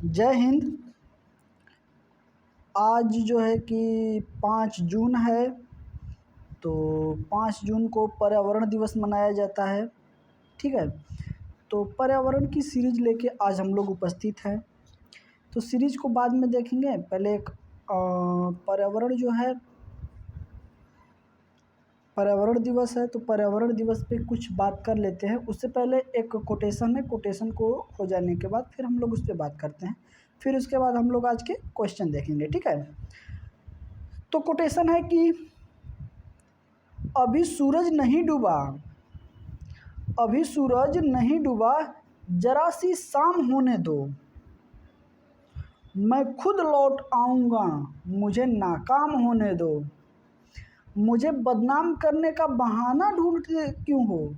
जय हिंद। आज जो है कि 5 जून है, तो 5 जून को पर्यावरण दिवस मनाया जाता है। ठीक है, तो पर्यावरण की सीरीज लेके आज हम लोग उपस्थित हैं। तो सीरीज को बाद में देखेंगे। पहले एक पर्यावरण जो है, पर्यावरण दिवस है, तो पर्यावरण दिवस पे कुछ बात कर लेते हैं। उससे पहले एक कोटेशन है, कोटेशन को हो जाने के बाद फिर हम लोग उस पर बात करते हैं। फिर उसके बाद हम लोग आज के क्वेश्चन देखेंगे। ठीक है, तो कोटेशन है कि अभी सूरज नहीं डूबा, अभी सूरज नहीं डूबा, जरा सी शाम होने दो, मैं खुद लौट आऊँगा, मुझे नाकाम होने दो। मुझे बदनाम करने का बहाना ढूंढते क्यों हो,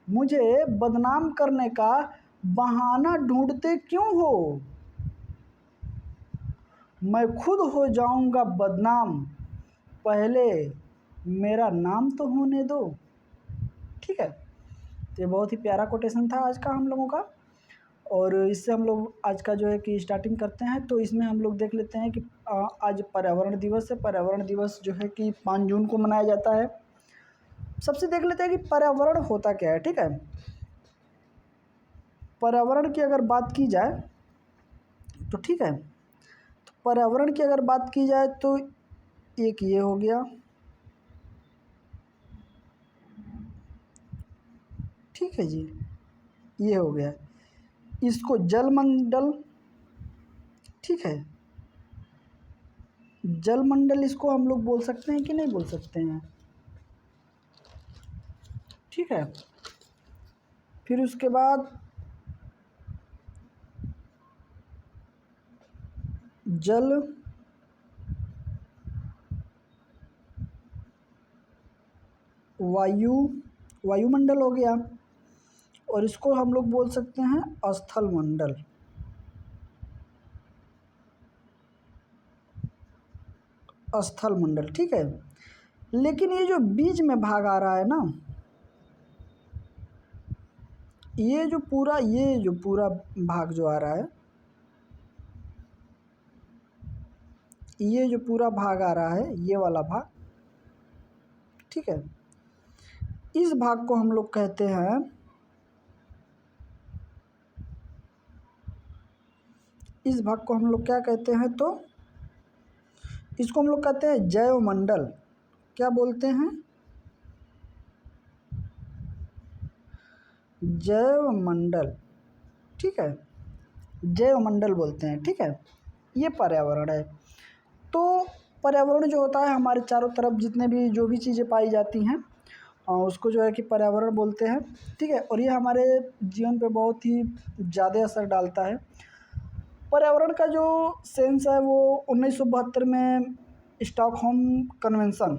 मुझे बदनाम करने का बहाना ढूंढते क्यों हो, मैं खुद हो जाऊंगा बदनाम, पहले मेरा नाम तो होने दो। ठीक है, तो ये बहुत ही प्यारा कोटेशन था आज का हम लोगों का। और इससे हम लोग आज का जो है कि स्टार्टिंग करते हैं। तो इसमें हम लोग देख लेते हैं कि आज पर्यावरण दिवस है। पर्यावरण दिवस जो है कि 5 जून को मनाया जाता है। सबसे देख लेते हैं कि पर्यावरण होता क्या है। ठीक है, पर्यावरण की अगर बात की जाए तो ठीक है, तो पर्यावरण की अगर बात की जाए तो एक ये हो गया। ठीक है जी, ये हो गया। इसको जलमंडल, ठीक है, जलमंडल इसको हम लोग बोल सकते हैं कि नहीं बोल सकते हैं। ठीक है, फिर उसके बाद जल वायु, वायुमंडल हो गया। और इसको हम लोग बोल सकते हैं स्थल मंडल। स्थल मंडल, ठीक है। लेकिन ये जो बीच में भाग आ रहा है ना, ये जो पूरा भाग जो आ रहा है, ये जो पूरा भाग आ रहा है, ये वाला भाग, ठीक है, इस भाग को हम लोग कहते हैं, इस भाग को हम लोग क्या कहते हैं, तो इसको हम लोग कहते हैं जैवमंडल। क्या बोलते हैं? जैवमंडल। ठीक है, जैवमंडल बोलते हैं। ठीक है, ये पर्यावरण है। तो पर्यावरण जो होता है, हमारे चारों तरफ जितने भी जो भी चीज़ें पाई जाती हैं उसको जो है कि पर्यावरण बोलते हैं। ठीक है, और ये हमारे जीवन पे बहुत ही ज़्यादा असर डालता है। पर्यावरण का जो सेंस है वो 1972 में स्टॉकहोम कन्वेंशन,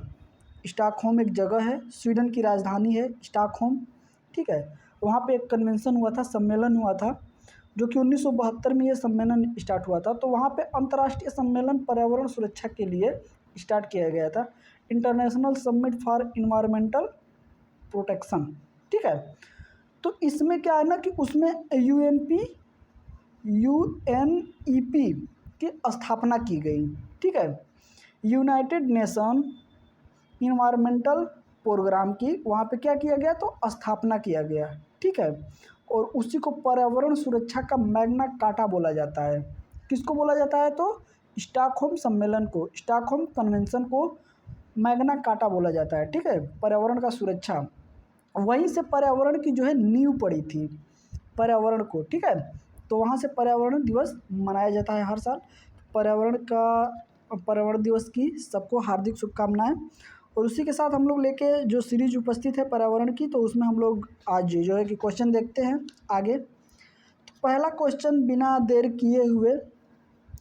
स्टॉकहोम एक जगह है, स्वीडन की राजधानी है स्टॉकहोम। ठीक है, वहाँ पे एक कन्वेंशन हुआ था, सम्मेलन हुआ था, जो कि 1972 में ये सम्मेलन स्टार्ट हुआ था। तो वहाँ पे अंतर्राष्ट्रीय सम्मेलन पर्यावरण सुरक्षा के लिए स्टार्ट किया गया था, international summit for environmental protection. ठीक है, तो इसमें क्या है ना कि उसमें यूएनईपी की स्थापना की गई। ठीक है, यूनाइटेड नेशन इन्वायरमेंटल प्रोग्राम की वहाँ पे क्या किया गया, तो स्थापना किया गया। ठीक है, और उसी को पर्यावरण सुरक्षा का मैग्ना कार्टा बोला जाता है। किसको बोला जाता है? तो स्टॉकहोम सम्मेलन को, स्टॉकहोम कन्वेंशन को मैग्ना कार्टा बोला जाता है। ठीक है, पर्यावरण का सुरक्षा, वहीं से पर्यावरण की जो है नींव पड़ी थी पर्यावरण को। ठीक है, तो वहाँ से पर्यावरण दिवस मनाया जाता है हर साल। पर्यावरण दिवस की सबको हार्दिक शुभकामनाएं। और उसी के साथ हम लोग लेके जो सीरीज उपस्थित है पर्यावरण की, तो उसमें हम लोग आज जो है कि क्वेश्चन देखते हैं आगे। तो पहला क्वेश्चन बिना देर किए हुए,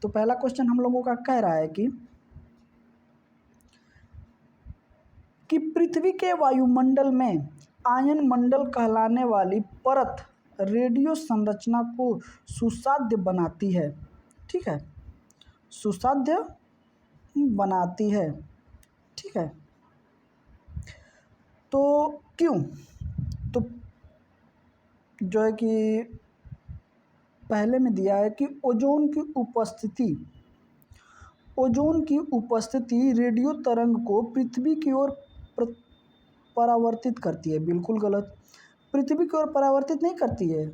तो पहला क्वेश्चन हम लोगों का कह रहा है कि पृथ्वी के वायुमंडल में आयन मंडल कहलाने वाली परत रेडियो संरचना को सुसाध्य बनाती है। ठीक है, सुसाध्य बनाती है। ठीक है, तो क्यों? तो जो है कि पहले में दिया है कि ओजोन की उपस्थिति रेडियो तरंग को पृथ्वी की ओर परावर्तित करती है। बिल्कुल गलत। पृथ्वी की ओर परावर्तित नहीं करती है,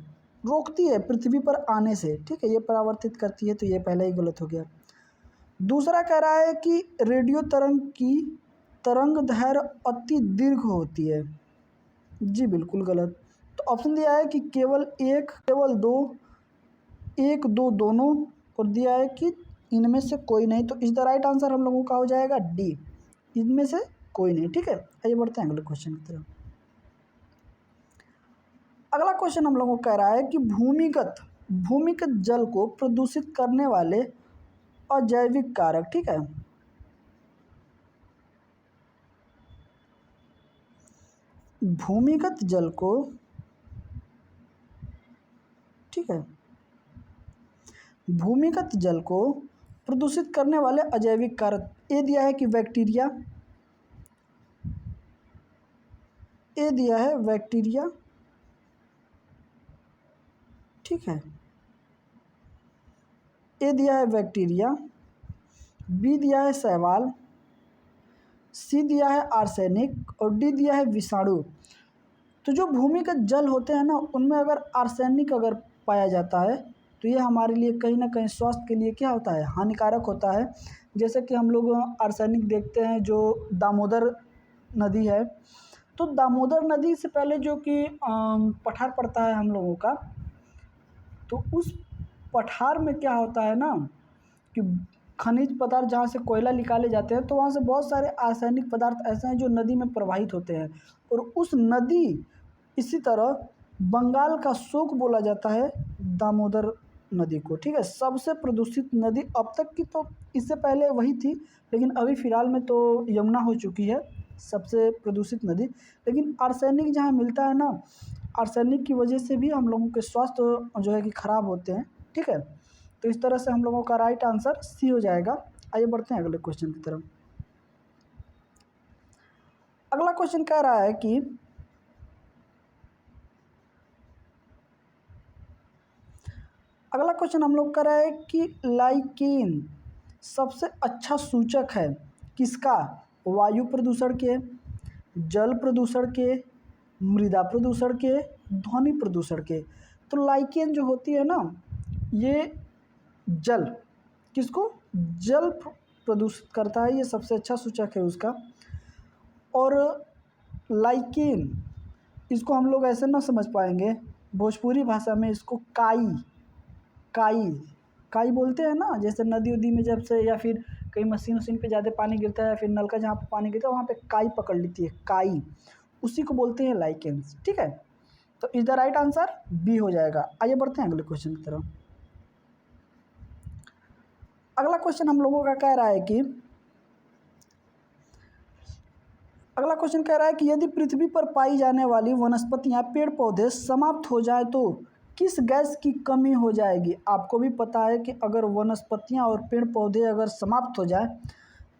रोकती है पृथ्वी पर आने से, ठीक है। ये परावर्तित करती है, तो ये पहला ही गलत हो गया। दूसरा कह रहा है कि रेडियो तरंग की तरंग दैर्घ्य अति दीर्घ होती है। जी बिल्कुल गलत। तो ऑप्शन दिया है कि केवल एक, केवल दो, एक दो दोनों, और दिया है कि इनमें से कोई नहीं। तो इस द राइट आंसर हम लोगों का हो जाएगा डी, इनमें से कोई नहीं, ठीक है। आइए बढ़ते हैं अगले क्वेश्चन की तरफ। अगला क्वेश्चन हम लोगों को कह रहा है कि भूमिगत जल को प्रदूषित करने वाले अजैविक कारक, ठीक है। भूमिगत जल को, ठीक है, भूमिगत जल को प्रदूषित करने वाले अजैविक कारक, ए दिया है कि बैक्टीरिया, ए दिया है बैक्टीरिया, ठीक है, ए दिया है बैक्टीरिया, बी दिया है शैवाल, सी दिया है आर्सेनिक, और डी दिया है विषाणु। तो जो भूमिगत जल होते हैं ना, उनमें अगर आर्सेनिक अगर पाया जाता है तो ये हमारे लिए कहीं ना कहीं स्वास्थ्य के लिए क्या होता है, हानिकारक होता है। जैसे कि हम लोग आर्सेनिक देखते हैं जो दामोदर नदी है, तो दामोदर नदी से पहले जो कि पठार पड़ता है हम लोगों का, तो उस पठार में क्या होता है ना कि खनिज पदार्थ जहाँ से कोयला निकाले जाते हैं, तो वहाँ से बहुत सारे रासायनिक पदार्थ ऐसे हैं जो नदी में प्रवाहित होते हैं। और उस नदी, इसी तरह बंगाल का शोक बोला जाता है दामोदर नदी को, ठीक है। सबसे प्रदूषित नदी अब तक की, तो इससे पहले वही थी, लेकिन अभी फ़िलहाल में तो यमुना हो चुकी है सबसे प्रदूषित नदी। लेकिन आर्सेनिक जहाँ मिलता है ना, आर्सेनिक की वजह से भी हम लोगों के स्वास्थ्य जो है कि ख़राब होते हैं, ठीक है। तो इस तरह से हम लोगों का राइट आंसर सी हो जाएगा। आइए बढ़ते हैं अगले क्वेश्चन की तरफ। अगला क्वेश्चन कह रहा है कि अगला क्वेश्चन हम लोग कर रहे हैं कि लाइकेन सबसे अच्छा सूचक है किसका, वायु प्रदूषण के, जल प्रदूषण के, मृदा प्रदूषण के, ध्वनि प्रदूषण के। तो लाइकेन जो होती है ना, ये जल, किसको, जल प्रदूषित करता है, ये सबसे अच्छा सूचक है उसका। और लाइकेन, इसको हम लोग ऐसे ना समझ पाएंगे, भोजपुरी भाषा में इसको काई काई काई बोलते हैं ना। जैसे नदी उदी में जब से, या फिर कहीं मशीन उशीन पे ज़्यादा पानी गिरता है, या फिर नल का जहाँ पे पानी गिरता है वहाँ पे काई पकड़ लेती है, काई, उसी को बोलते हैं लाइकेंस, ठीक है। तो is the right answer B हो जाएगा। आइए बढ़ते हैं अगले क्वेश्चन की तरफ। अगला क्वेश्चन हम लोगों का कह रहा है कि अगला क्वेश्चन कह रहा है कि यदि पृथ्वी पर पाई जाने वाली वनस्पतियां, पेड़ पौधे समाप्त हो जाए तो किस गैस की कमी हो जाएगी। आपको भी पता है कि अगर वनस्पतियां और पेड़ पौधे अगर समाप्त हो जाए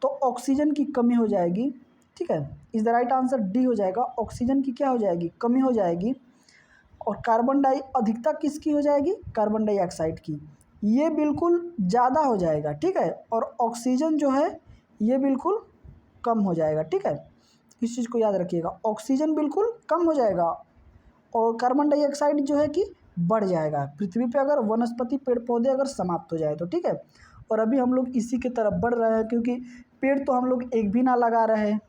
तो ऑक्सीजन की कमी हो जाएगी, ठीक है। इस द राइट आंसर डी हो जाएगा। ऑक्सीजन की क्या हो जाएगी, कमी हो जाएगी। और कार्बन डाई अधिकता किसकी हो जाएगी, कार्बन डाइऑक्साइड की, ये बिल्कुल ज़्यादा हो जाएगा, ठीक है। और ऑक्सीजन जो है ये बिल्कुल कम हो जाएगा, ठीक है। इस चीज़ को याद रखिएगा, ऑक्सीजन बिल्कुल कम हो जाएगा और कार्बन डाइऑक्साइड जो है कि बढ़ जाएगा पृथ्वी पे, अगर वनस्पति पेड़ पौधे अगर समाप्त हो जाए तो, ठीक है। और अभी हम लोग इसी की तरफ बढ़ रहे हैं, क्योंकि पेड़ तो हम लोग एक भी ना लगा रहे हैं,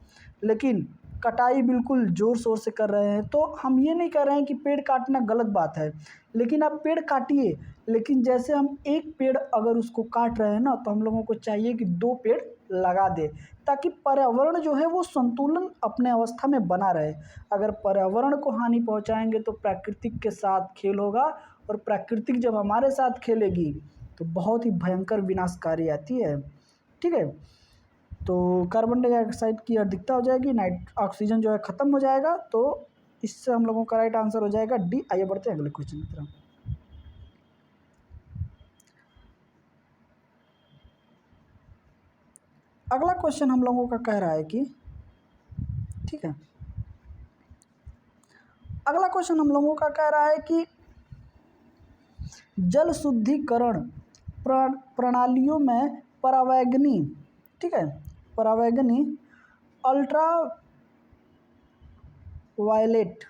लेकिन कटाई बिल्कुल ज़ोर शोर से कर रहे हैं। तो हम ये नहीं कह रहे हैं कि पेड़ काटना गलत बात है, लेकिन आप पेड़ काटिए, लेकिन जैसे हम एक पेड़ अगर उसको काट रहे हैं ना, तो हम लोगों को चाहिए कि 2 पेड़ लगा दे, ताकि पर्यावरण जो है वो संतुलन अपने अवस्था में बना रहे। अगर पर्यावरण को हानि पहुंचाएंगे तो प्राकृतिक के साथ खेल होगा, और प्राकृतिक जब हमारे साथ खेलेगी तो बहुत ही भयंकर विनाशकारी आती है, ठीक है। तो कार्बन डाइऑक्साइड की अधिकता हो जाएगी, ऑक्सीजन जो है ख़त्म हो जाएगा। तो इससे हम लोगों का राइट आंसर हो जाएगा डी। आइए बढ़ते हैं अगले क्वेश्चन की तरफ। अगला क्वेश्चन हम लोगों का कह रहा है कि, ठीक है, अगला क्वेश्चन हम लोगों का कह रहा है कि जल शुद्धिकरण प्रणालियों में परावैगनी, ठीक है, परावैगनी अल्ट्रा वायलेट,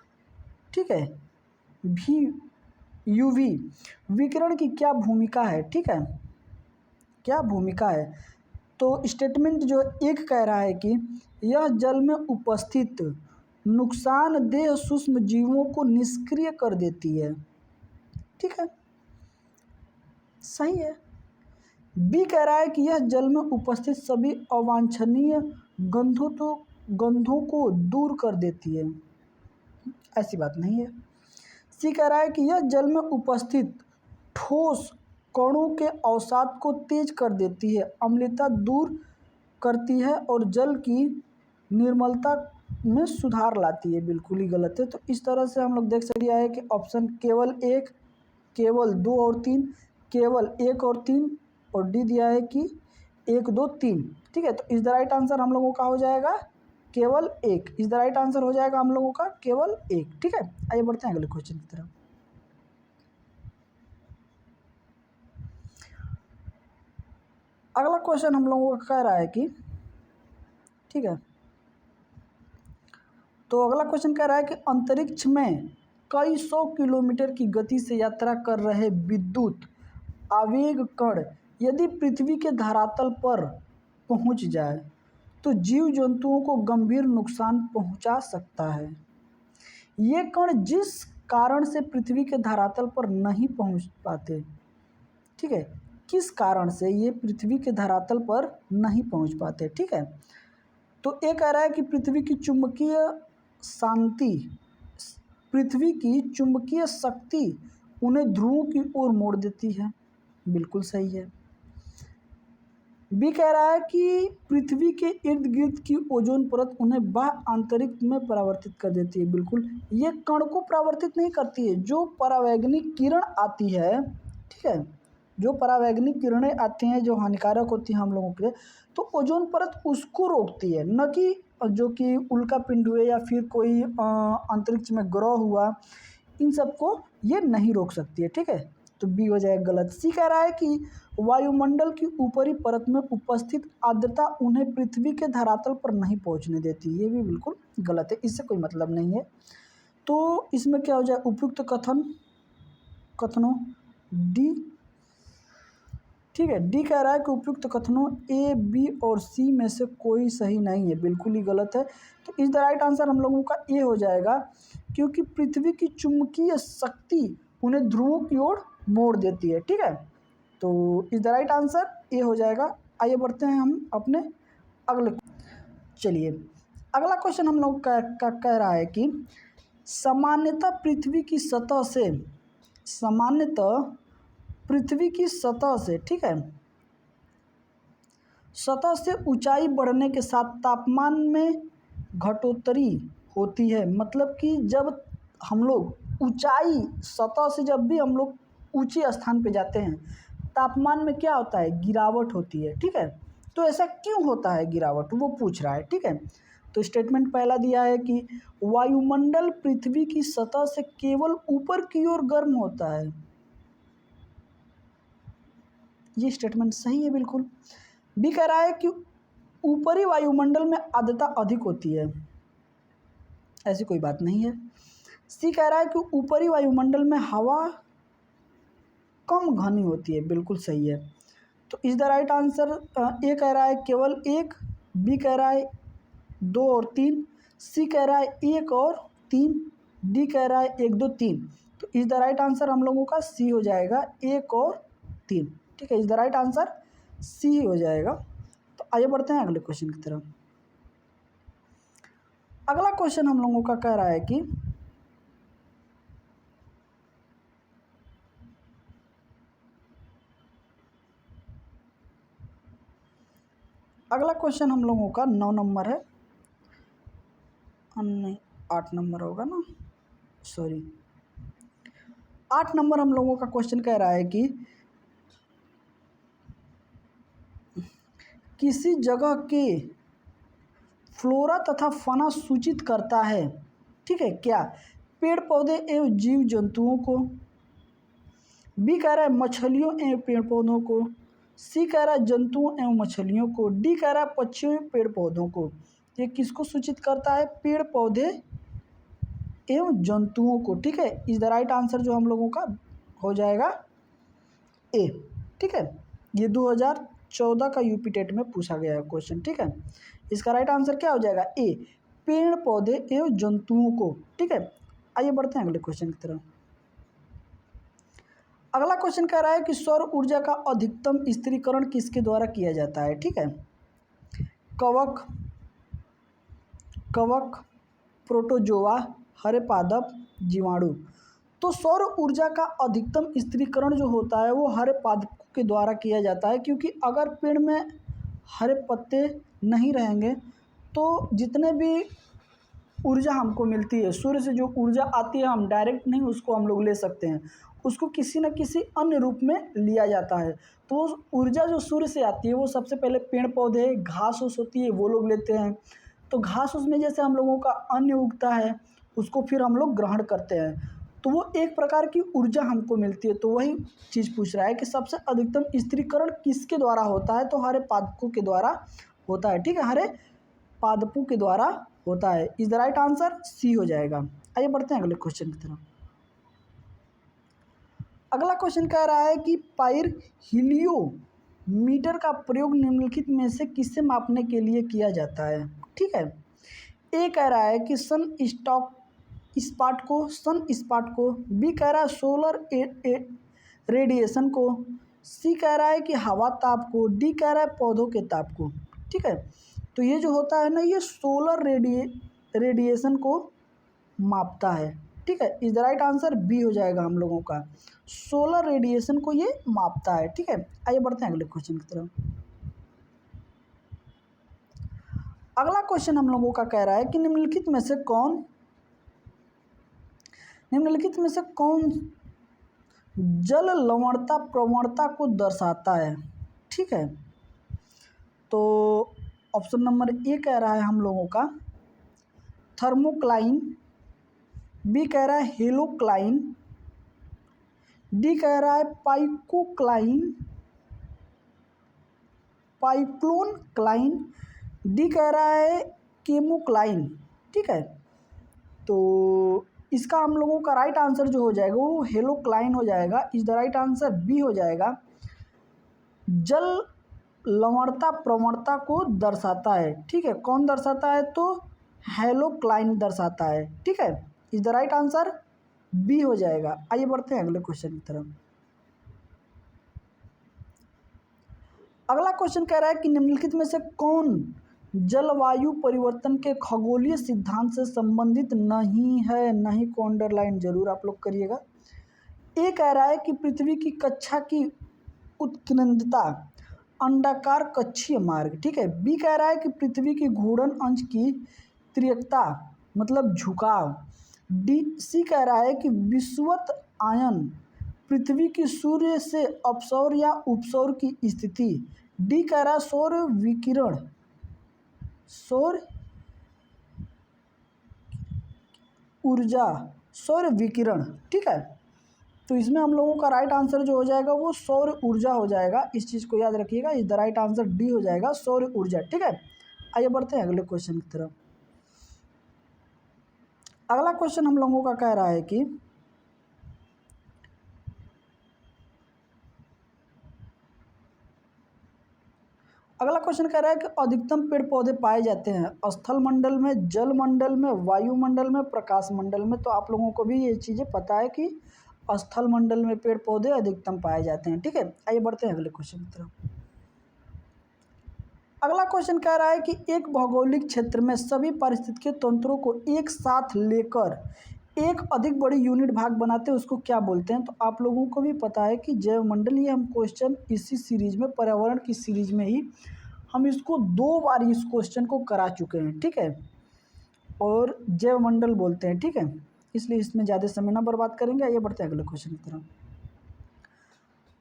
ठीक है, भी यूवी विकिरण की क्या भूमिका है, ठीक है, क्या भूमिका है। तो स्टेटमेंट जो एक कह रहा है कि यह जल में उपस्थित नुकसानदेह सूक्ष्म जीवों को निष्क्रिय कर देती है, ठीक है, सही है। बी कह रहा है कि यह जल में उपस्थित सभी अवांछनीय गंधों को दूर कर देती है, ऐसी बात नहीं है। सी कह रहा है कि यह जल में उपस्थित ठोस कणों के अवसाद को तेज कर देती है, अम्लता दूर करती है और जल की निर्मलता में सुधार लाती है, बिल्कुल ही गलत है। तो इस तरह से हम लोग देख सकते हैं कि ऑप्शन केवल एक, केवल दो और तीन, केवल एक और तीन, और डी दिया है कि एक दो तीन, ठीक है। तो इस द राइट आंसर हम लोगों का हो जाएगा केवल एक, इस द राइट आंसर हो जाएगा हम लोगों का केवल एक, ठीक है। आइए बढ़ते हैं अगले क्वेश्चन की तरफ। अगला क्वेश्चन हम लोगों का कह रहा है कि, ठीक है, तो अगला क्वेश्चन कह रहा है कि अंतरिक्ष में कई 100 किलोमीटर की गति से यात्रा कर रहे विद्युत आवेग कण यदि पृथ्वी के धरातल पर पहुंच जाए तो जीव जंतुओं को गंभीर नुकसान पहुंचा सकता है। ये कण जिस कारण से पृथ्वी के धरातल पर नहीं पहुंच पाते, ठीक है, किस कारण से ये पृथ्वी के धरातल पर नहीं पहुंच पाते, ठीक है। तो ये कह रहा है कि पृथ्वी की चुंबकीय शक्ति उन्हें ध्रुवों की ओर मोड़ देती है, बिल्कुल सही है। बी कह रहा है कि पृथ्वी के इर्द गिर्द की ओजोन परत उन्हें बाह्य अंतरिक्ष में परावर्तित कर देती है, बिल्कुल। ये कण को परावर्तित नहीं करती है, जो परावैगनिक किरण आती है, ठीक है, जो परावैगनिक किरणें आती हैं जो हानिकारक होती हैं हम लोगों के लिए, तो ओजोन परत उसको रोकती है, न कि जो कि उल्का पिंड हुए या फिर कोई अंतरिक्ष में ग्रह हुआ, इन सबको ये नहीं रोक सकती है, ठीक है। तो बी हो जाएगा गलत। सी कह रहा है कि वायुमंडल की ऊपरी परत में उपस्थित आर्द्रता उन्हें पृथ्वी के धरातल पर नहीं पहुंचने देती, ये भी बिल्कुल गलत है, इससे कोई मतलब नहीं है। तो इसमें क्या हो जाए, उपयुक्त कथनों डी, ठीक है, डी कह रहा है कि उपयुक्त कथनों ए, बी और सी में से कोई सही नहीं है, बिल्कुल ही गलत है। तो इस द राइट आंसर हम लोगों का ए हो जाएगा, क्योंकि पृथ्वी की चुंबकीय शक्ति उन्हें ध्रुवों की ओर मोड़ देती है, ठीक है। तो इस द राइट आंसर ए हो जाएगा। आइए बढ़ते हैं हम अपने अगले, चलिए अगला क्वेश्चन हम लोग का कह रहा है कि सामान्यतः पृथ्वी की सतह से, ठीक है, सतह से ऊंचाई बढ़ने के साथ तापमान में घटोत्तरी होती है। मतलब कि जब हम लोग ऊंचाई, सतह से जब भी हम लोग ऊंचे स्थान पे जाते हैं, तापमान में क्या होता है, गिरावट होती है, ठीक है। तो ऐसा क्यों होता है गिरावट, वो पूछ रहा है, ठीक है। तो स्टेटमेंट पहला दिया है कि वायुमंडल पृथ्वी की सतह से केवल ऊपर की ओर गर्म होता है, ये स्टेटमेंट सही है, बिल्कुल। बी कह रहा है कि ऊपरी वायुमंडल में आर्द्रता अधिक होती है, ऐसी कोई बात नहीं है। सी कह रहा है कि ऊपरी वायुमंडल में हवा कम घनी होती है, बिल्कुल सही है। तो इस द राइट आंसर ए कह रहा है केवल एक, बी कह रहा है दो और तीन, सी कह रहा है एक और तीन, डी कह रहा है एक दो तीन। तो इस द राइट आंसर हम लोगों का सी हो जाएगा, एक और तीन, ठीक है, इस द राइट आंसर सी हो जाएगा। तो आइए बढ़ते हैं अगले क्वेश्चन की तरफ। अगला क्वेश्चन हम लोगों का कह रहा है कि अगला क्वेश्चन हम लोगों का 9 नंबर है, नहीं 8 नंबर होगा ना, सॉरी 8 नंबर हम लोगों का क्वेश्चन कह रहा है कि किसी जगह के फ्लोरा तथा फना सूचित करता है, ठीक है, क्या पेड़ पौधे एवं जीव जंतुओं को, बी कह रहा है मछलियों एवं पेड़ पौधों को, सी कह रहा है जंतुओं एवं मछलियों को, डी कह रहा है पक्षियों एवं पेड़ पौधों को। ये किसको सूचित करता है? पेड़ पौधे एवं जंतुओं को। ठीक है, इज द राइट आंसर जो हम लोगों का हो जाएगा ए। ठीक है, ये 2014 का यूपी टेट में पूछा गया है क्वेश्चन। ठीक है, इसका राइट आंसर क्या हो जाएगा? ए, पेड़ पौधे एवं जंतुओं को। ठीक है, आइए बढ़ते हैं अगले क्वेश्चन की तरफ। अगला क्वेश्चन कह रहा है कि सौर ऊर्जा का अधिकतम स्थिरीकरण किसके द्वारा किया जाता है? ठीक है, कवक, प्रोटोजोआ, हरे पादप, जीवाणु। तो सौर ऊर्जा का अधिकतम स्थिरीकरण जो होता है वो हरे पादपों के द्वारा किया जाता है, क्योंकि अगर पेड़ में हरे पत्ते नहीं रहेंगे तो जितने भी ऊर्जा हमको मिलती है, सूर्य से जो ऊर्जा आती है, हम डायरेक्ट नहीं उसको हम लोग ले सकते हैं, उसको किसी न किसी अन्य रूप में लिया जाता है। तो वो ऊर्जा जो सूर्य से आती है वो सबसे पहले पेड़ पौधे, घास फूस होती है वो लोग लेते हैं। तो घास फूस में जैसे हम लोगों का अन्न उगता है उसको फिर हम लोग ग्रहण करते हैं, तो वो एक प्रकार की ऊर्जा हमको मिलती है। तो वही चीज़ पूछ रहा है कि सबसे अधिकतम स्थिरीकरण किसके द्वारा होता है? तो हरे पादपों के द्वारा होता है। ठीक है, हरे पादपों के द्वारा होता है। Is the right answer C हो जाएगा। आइए बढ़ते हैं अगले क्वेश्चन की तरफ। अगला क्वेश्चन कह रहा है कि पाइरहेलियोमीटर का प्रयोग निम्नलिखित में से किसे मापने के लिए किया जाता है? ठीक है, ए कह रहा है कि सन स्पॉट को, बी कह रहा है सोलर रेडिएशन को, सी कह रहा है कि हवा ताप को, डी कह रहा है पौधों के ताप को। ठीक है, तो ये जो होता है ना, ये सोलर रेडिएशन को मापता है। ठीक है, is the right answer B हो जाएगा हम लोगों का, सोलर रेडिएशन को ये मापता है। ठीक है, आइए बढ़ते हैं अगले क्वेश्चन की तरफ। अगला क्वेश्चन हम लोगों का कह रहा है कि निम्नलिखित में से कौन जल लवणता प्रवणता को दर्शाता है? ठीक है, तो ऑप्शन नंबर ए कह रहा है हम लोगों का थर्मोक्लाइन, बी कह रहा है हेलोक्लाइन, डी कह रहा है पाइक्लोन क्लाइन, डी कह रहा है केमोक्लाइन। ठीक है, तो इसका हम लोगों का राइट आंसर जो हो जाएगा वो हेलोक्लाइन हो जाएगा। Is the right answer B हो जाएगा, जल लवणता प्रवणता को दर्शाता है। ठीक है, कौन दर्शाता है? तो हेलोक्लाइन दर्शाता है। ठीक है, is the right answer B हो जाएगा। आइए बढ़ते हैं अगले क्वेश्चन की तरफ। अगला क्वेश्चन कह रहा है कि निम्नलिखित में से कौन जलवायु परिवर्तन के खगोलीय सिद्धांत से संबंधित नहीं है? नहीं को अंडरलाइन जरूर आप लोग करिएगा। ए कह रहा है कि पृथ्वी की कक्षा की उत्कीर्णता अंडाकार कक्षीय मार्ग। ठीक है, बी कह रहा है कि पृथ्वी की घूर्णन अंश की त्रियकता मतलब झुकाव, सी कह रहा है कि विषुवत आयन पृथ्वी की सूर्य से अपसौर या उपसौर की स्थिति, डी कह रहा है सौर विकिरण। ठीक है, तो इसमें हम लोगों का राइट आंसर जो हो जाएगा वो सौर ऊर्जा हो जाएगा। इस चीज़ को याद रखिएगा, is the right answer D हो जाएगा, सौर ऊर्जा। ठीक है, आइए बढ़ते हैं अगले क्वेश्चन की तरफ। अगला क्वेश्चन हम लोगों का कह रहा है कि अगला क्वेश्चन कह रहा है कि अधिकतम पेड़ पौधे पाए जाते हैं स्थल मंडल में, जल मंडल में, वायुमंडल में, प्रकाश मंडल में। तो आप लोगों को भी ये चीज़ें पता है कि स्थल मंडल में पेड़ पौधे अधिकतम पाए जाते हैं। ठीक है, आइए बढ़ते हैं अगले क्वेश्चन की तरफ। अगला क्वेश्चन कह रहा है कि एक भौगोलिक क्षेत्र में सभी पारिस्थितिकीय तंत्रों को एक साथ लेकर एक अधिक बड़ी यूनिट भाग बनाते हैं, उसको क्या बोलते हैं? तो आप लोगों को भी पता है कि जैवमंडल, ये हम क्वेश्चन इसी सीरीज में, पर्यावरण की सीरीज में ही हम इसको 2 बार इस क्वेश्चन को करा चुके हैं। ठीक है, और जैवमंडल बोलते हैं। ठीक है, इसलिए इसमें ज़्यादा समय ना बर्बाद करेंगे। आइए बढ़ते हैं अगले क्वेश्चन की तरफ।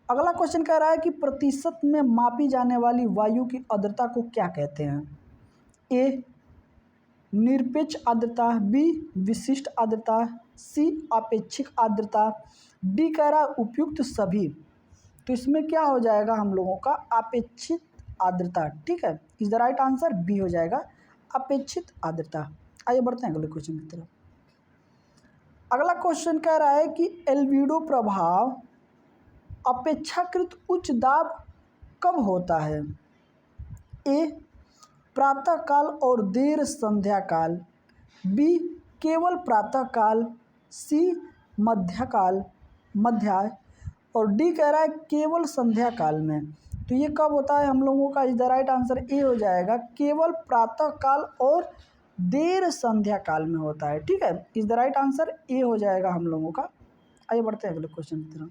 अगला क्वेश्चन कह रहा है कि प्रतिशत में मापी जाने वाली वायु की आर्द्रता को क्या कहते हैं? ए निरपेक्ष आर्द्रता, बी विशिष्ट आर्द्रता, सी आपेक्षिक आर्द्रता, डी कह रहा है उपयुक्त सभी, तो इसमें क्या हो जाएगा हम लोगों का अपेक्षित आर्द्रता। ठीक है, is the right answer B हो जाएगा अपेक्षित आर्द्रता। आइए बढ़ते हैं अगले क्वेश्चन की तरफ। अगला क्वेश्चन कह रहा है कि एल्बिडो प्रभाव अपेक्षाकृत उच्च दाब कब होता है? ए प्रातः काल और देर संध्या काल, बी केवल प्रातः काल, सी मध्य और डी कह रहा है केवल संध्या काल में। तो ये कब होता है हम लोगों का? Is the right answer A हो जाएगा केवल प्रातः काल और देर संध्या काल में होता है। ठीक है, is the right answer A हो जाएगा हम लोगों का। आइए बढ़ते हैं अगले क्वेश्चन की तरफ।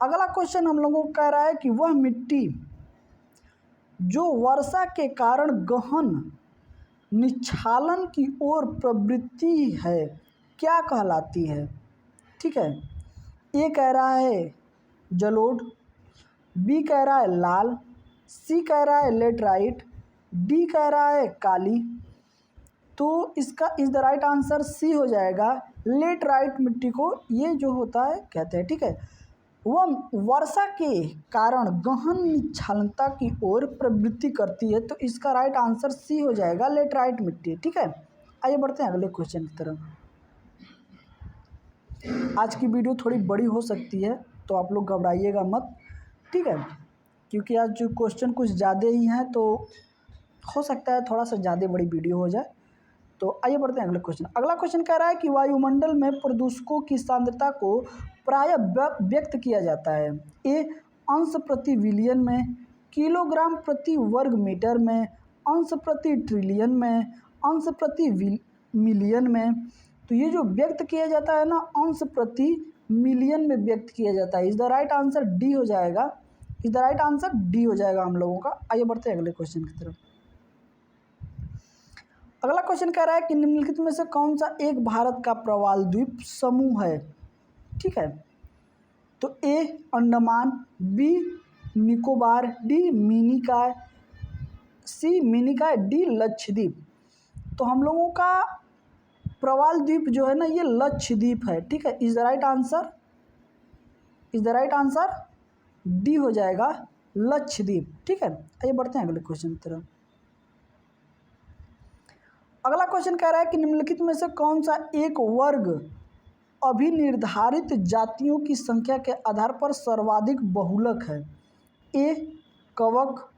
अगला क्वेश्चन हम लोगों को कह रहा है कि वह मिट्टी जो वर्षा के कारण गहन निक्षालन की ओर प्रवृत्ति है क्या कहलाती है? ठीक है, ए कह रहा है जलोढ़, बी कह रहा है लाल, सी कह रहा है लेटराइट, डी कह रहा है काली। तो इसका is the right answer C हो जाएगा लेटराइट मिट्टी को ये जो होता है कहते हैं। ठीक है, वह वर्षा के कारण गहन निक्षालनता की ओर प्रवृत्ति करती है, तो इसका राइट आंसर सी हो जाएगा लेटराइट मिट्टी। ठीक है, आइए बढ़ते हैं अगले क्वेश्चन की तरफ। आज की वीडियो थोड़ी बड़ी हो सकती है तो आप लोग घबराइएगा मत। ठीक है, क्योंकि आज जो क्वेश्चन कुछ ज़्यादा ही हैं तो हो सकता है थोड़ा सा ज़्यादा बड़ी वीडियो हो जाए। तो आइए बढ़ते हैं अगले क्वेश्चन। अगला क्वेश्चन कह रहा है कि वायुमंडल में प्रदूषकों की सांद्रता को प्रायः व्यक्त किया जाता है। ए अंश प्रति विलियन में, किलोग्राम प्रति वर्ग मीटर में, अंश प्रति ट्रिलियन में, अंश प्रति मिलियन में। तो ये जो व्यक्त किया जाता है ना अंश प्रति मिलियन में व्यक्त किया जाता है। Is the right answer D हो जाएगा। Is the right answer D हो जाएगा हम लोगों का। आइए बढ़ते हैं अगले क्वेश्चन की तरफ। अगला क्वेश्चन कह रहा है कि निम्नलिखित में से कौन सा एक भारत का प्रवाल द्वीप समूह है? ठीक है, तो ए अंडमान, बी निकोबार, डी मिनिकॉय, सी मिनिकॉय, डी लक्षद्वीप। तो हम लोगों का प्रवाल द्वीप जो है ना ये लक्षद्वीप है। ठीक है, is the right answer D हो जाएगा लक्षद्वीप। ठीक है, आइए बढ़ते हैं अगले क्वेश्चन की तरफ। अगला क्वेश्चन कह रहा है कि निम्नलिखित में से कौन सा एक वर्ग अभिनिर्धारित जातियों की संख्या के आधार पर सर्वाधिक बहुलक है? ए कवक,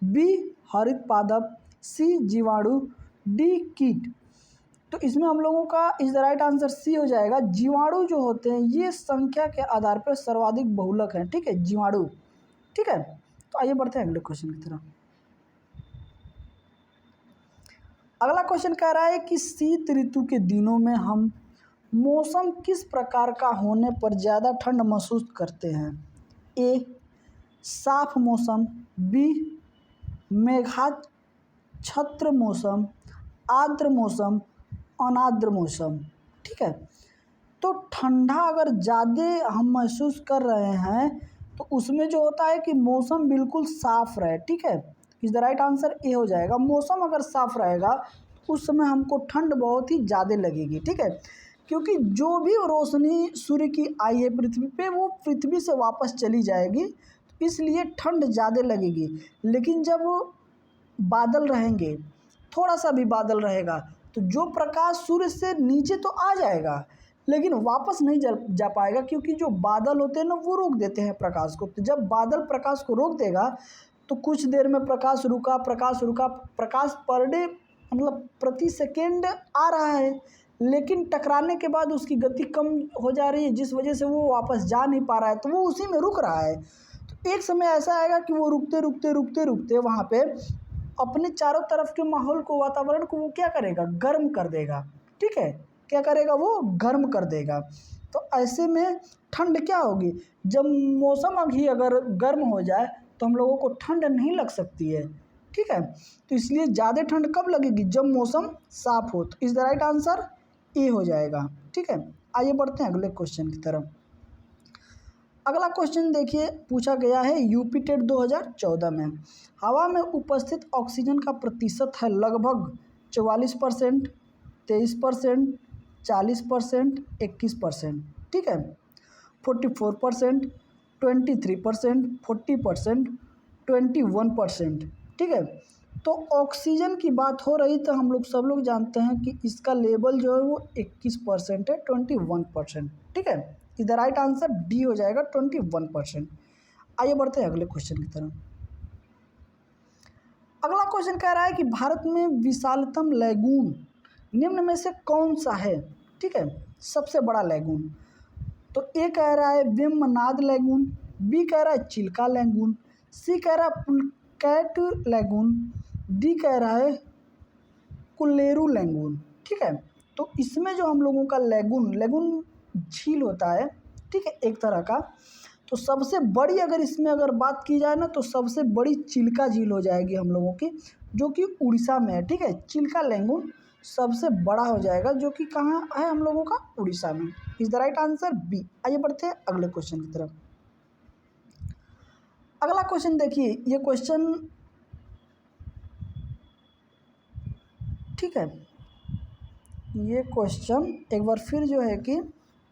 बी हरित पादप, सी जीवाणु, डी कीट। तो इसमें हम लोगों का is the right answer C हो जाएगा। जीवाणु जो होते हैं ये संख्या के आधार पर सर्वाधिक बहुलक हैं। ठीक है, जीवाणु। ठीक है, तो आइए बढ़ते हैं अगले क्वेश्चन की तरफ। अगला क्वेश्चन कह रहा है कि शीत ऋतु के दिनों में हम मौसम किस प्रकार का होने पर ज़्यादा ठंड महसूस करते हैं? ए साफ मौसम, बी मेघाच्छत्र मौसम, आर्द्र मौसम, अनार्द्र मौसम। ठीक है, तो ठंडा अगर ज़्यादा हम महसूस कर रहे हैं तो उसमें जो होता है कि मौसम बिल्कुल साफ़ रहे। ठीक है, is the right answer A हो जाएगा। मौसम अगर साफ़ रहेगा तो उस समय हमको ठंड बहुत ही ज़्यादा लगेगी। ठीक है, क्योंकि जो भी रोशनी सूर्य की आई है पृथ्वी पे वो पृथ्वी से वापस चली जाएगी, तो इसलिए ठंड ज़्यादा लगेगी। लेकिन जब बादल रहेंगे, थोड़ा सा भी बादल रहेगा तो जो प्रकाश सूर्य से नीचे तो आ जाएगा लेकिन वापस नहीं जा पाएगा, क्योंकि जो बादल होते हैं ना वो रोक देते हैं प्रकाश को। तो जब बादल प्रकाश को रोक देगा तो कुछ देर में प्रकाश रुका, प्रकाश पर डे मतलब प्रति सेकेंड आ रहा है, लेकिन टकराने के बाद उसकी गति कम हो जा रही है जिस वजह से वो वापस जा नहीं पा रहा है, तो वो उसी में रुक रहा है। तो एक समय ऐसा आएगा कि वो रुकते वहाँ पे अपने चारों तरफ के माहौल को, वातावरण को वो क्या करेगा, गर्म कर देगा। ठीक है, क्या करेगा, वो गर्म कर देगा। तो ऐसे में ठंड क्या होगी, जब मौसम अभी अगर गर्म हो जाए तो हम लोगों को ठंड नहीं लग सकती है। ठीक है, तो इसलिए ज़्यादा ठंड कब लगेगी, जब मौसम साफ हो। तो is the right answer A हो जाएगा। ठीक है, आइए बढ़ते हैं अगले क्वेश्चन की तरफ। अगला क्वेश्चन देखिए पूछा गया है यूपी टेट 2014 में। हवा में उपस्थित ऑक्सीजन का प्रतिशत है लगभग 44%, 23%, 40%, 21%। ठीक है, 44%, 23%, 40%, 21%, ठीक है। तो ऑक्सीजन की बात हो रही तो हम लोग सब लोग जानते हैं कि इसका लेवल जो है वो 21% है, 21%, ठीक है। इधर राइट आंसर डी हो जाएगा 21%। आइए बढ़ते हैं अगले क्वेश्चन की तरफ। अगला क्वेश्चन कह रहा है कि भारत में विशालतम लैगून निम्न में से कौन सा है, ठीक है, सबसे बड़ा लैगून। तो ए कह रहा है वेम्बनाड लैगून, बी कह रहा है चिल्का लैगून, सी कह रहा है पुलकैट लैगून, डी कह रहा है कुल्लेरू लैगून, ठीक है। तो इसमें जो हम लोगों का लैगून झील होता है, ठीक है, एक तरह का। तो सबसे बड़ी अगर इसमें अगर बात की जाए ना तो सबसे बड़ी चिल्का झील हो जाएगी हम लोगों की, जो कि उड़ीसा में है, ठीक है। चिल्का लैगून सबसे बड़ा हो जाएगा, जो कि कहाँ है हम लोगों का, उड़ीसा में। Is the right answer B. आइए बढ़ते हैं अगले क्वेश्चन की तरफ। अगला क्वेश्चन देखिए, ये क्वेश्चन, ठीक है, ये क्वेश्चन एक बार फिर जो है कि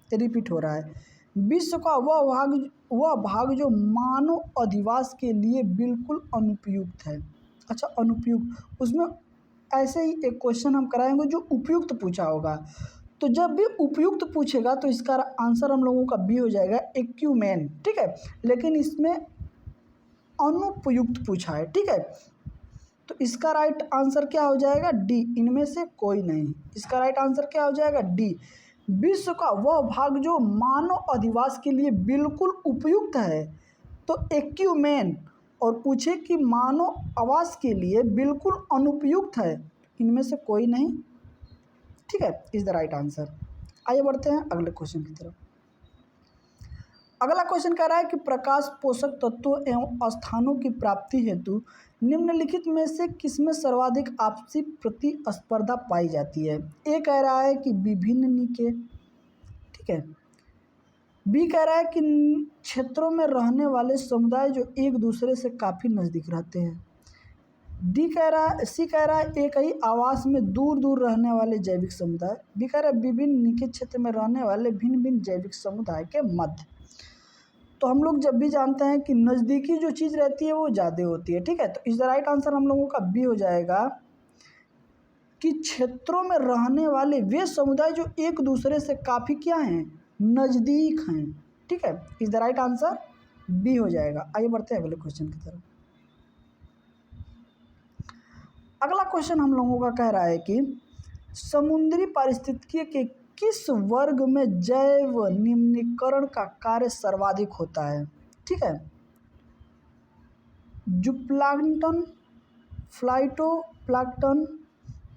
रिपीट हो रहा है। विश्व का वह भाग जो मानव अधिवास के लिए बिल्कुल अनुपयुक्त है। अच्छा, अनुपयुक्त, उसमें ऐसे ही एक क्वेश्चन हम कराएंगे जो उपयुक्त पूछा होगा। तो जब भी उपयुक्त पूछेगा तो इसका आंसर हम लोगों का बी हो जाएगा, एक्यूमेन, ठीक है। लेकिन इसमें अनुपयुक्त पूछा है, ठीक है। तो इसका राइट आंसर क्या हो जाएगा, डी, इनमें से कोई नहीं। इसका राइट आंसर क्या हो जाएगा, डी। विश्व का वह भाग जो मानव अधिवास के लिए बिल्कुल उपयुक्त है, तो एक्यूमेन, और पूछे कि मानव आवास के लिए बिल्कुल अनुपयुक्त है, इनमें से कोई नहीं, ठीक है। Is the right answer. आइए बढ़ते हैं अगले क्वेश्चन की तरफ। अगला क्वेश्चन कह रहा है कि प्रकाश पोषक तत्वों एवं स्थानों की प्राप्ति हेतु निम्नलिखित में से किसमें सर्वाधिक आपसी प्रतिस्पर्धा पाई जाती है। ए कह रहा है कि विभिन्न निके, ठीक है। बी कह रहा है कि क्षेत्रों में रहने वाले समुदाय जो एक दूसरे से काफ़ी नज़दीक रहते हैं। सी कह रहा है एक ही आवास में दूर दूर रहने वाले जैविक समुदाय। डी कह रहा है विभिन्न निके क्षेत्र में रहने वाले भिन्न भिन्न जैविक समुदाय के मध्य। तो हम लोग जब भी जानते हैं कि नज़दीकी जो चीज़ रहती है वो ज़्यादा होती है, ठीक है। तो इस द राइट आंसर हम लोगों का बी हो जाएगा कि क्षेत्रों में रहने वाले वे समुदाय जो एक दूसरे से काफ़ी क्या हैं, नज़दीक हैं, ठीक है। इस द राइट आंसर बी हो जाएगा। आइए बढ़ते हैं अगले क्वेश्चन की तरफ। अगला क्वेश्चन हम लोगों का कह रहा है कि समुद्री पारिस्थितिकी के किस वर्ग में जैव निम्नीकरण का कार्य सर्वाधिक होता है, ठीक है। जूप्लांक्टन, फाइटोप्लैंक्टन,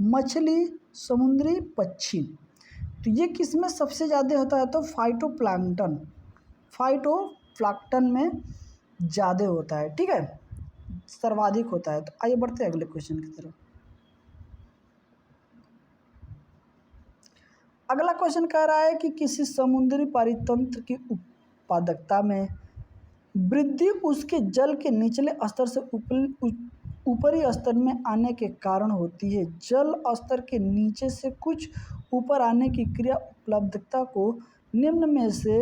मछली, समुद्री पक्षी। तो ये किस में सबसे ज़्यादा होता है, तो फाइटोप्लैंक्टन में ज़्यादा होता है, ठीक है, सर्वाधिक होता है। तो आइए बढ़ते हैं अगले क्वेश्चन की तरफ। अगला क्वेश्चन कह रहा है कि किसी समुद्री परितंत्र की उत्पादकता में वृद्धि उसके जल के निचले स्तर से ऊपरी स्तर में आने के कारण होती है। जल स्तर के नीचे से कुछ ऊपर आने की क्रिया उपलब्धता को निम्न में से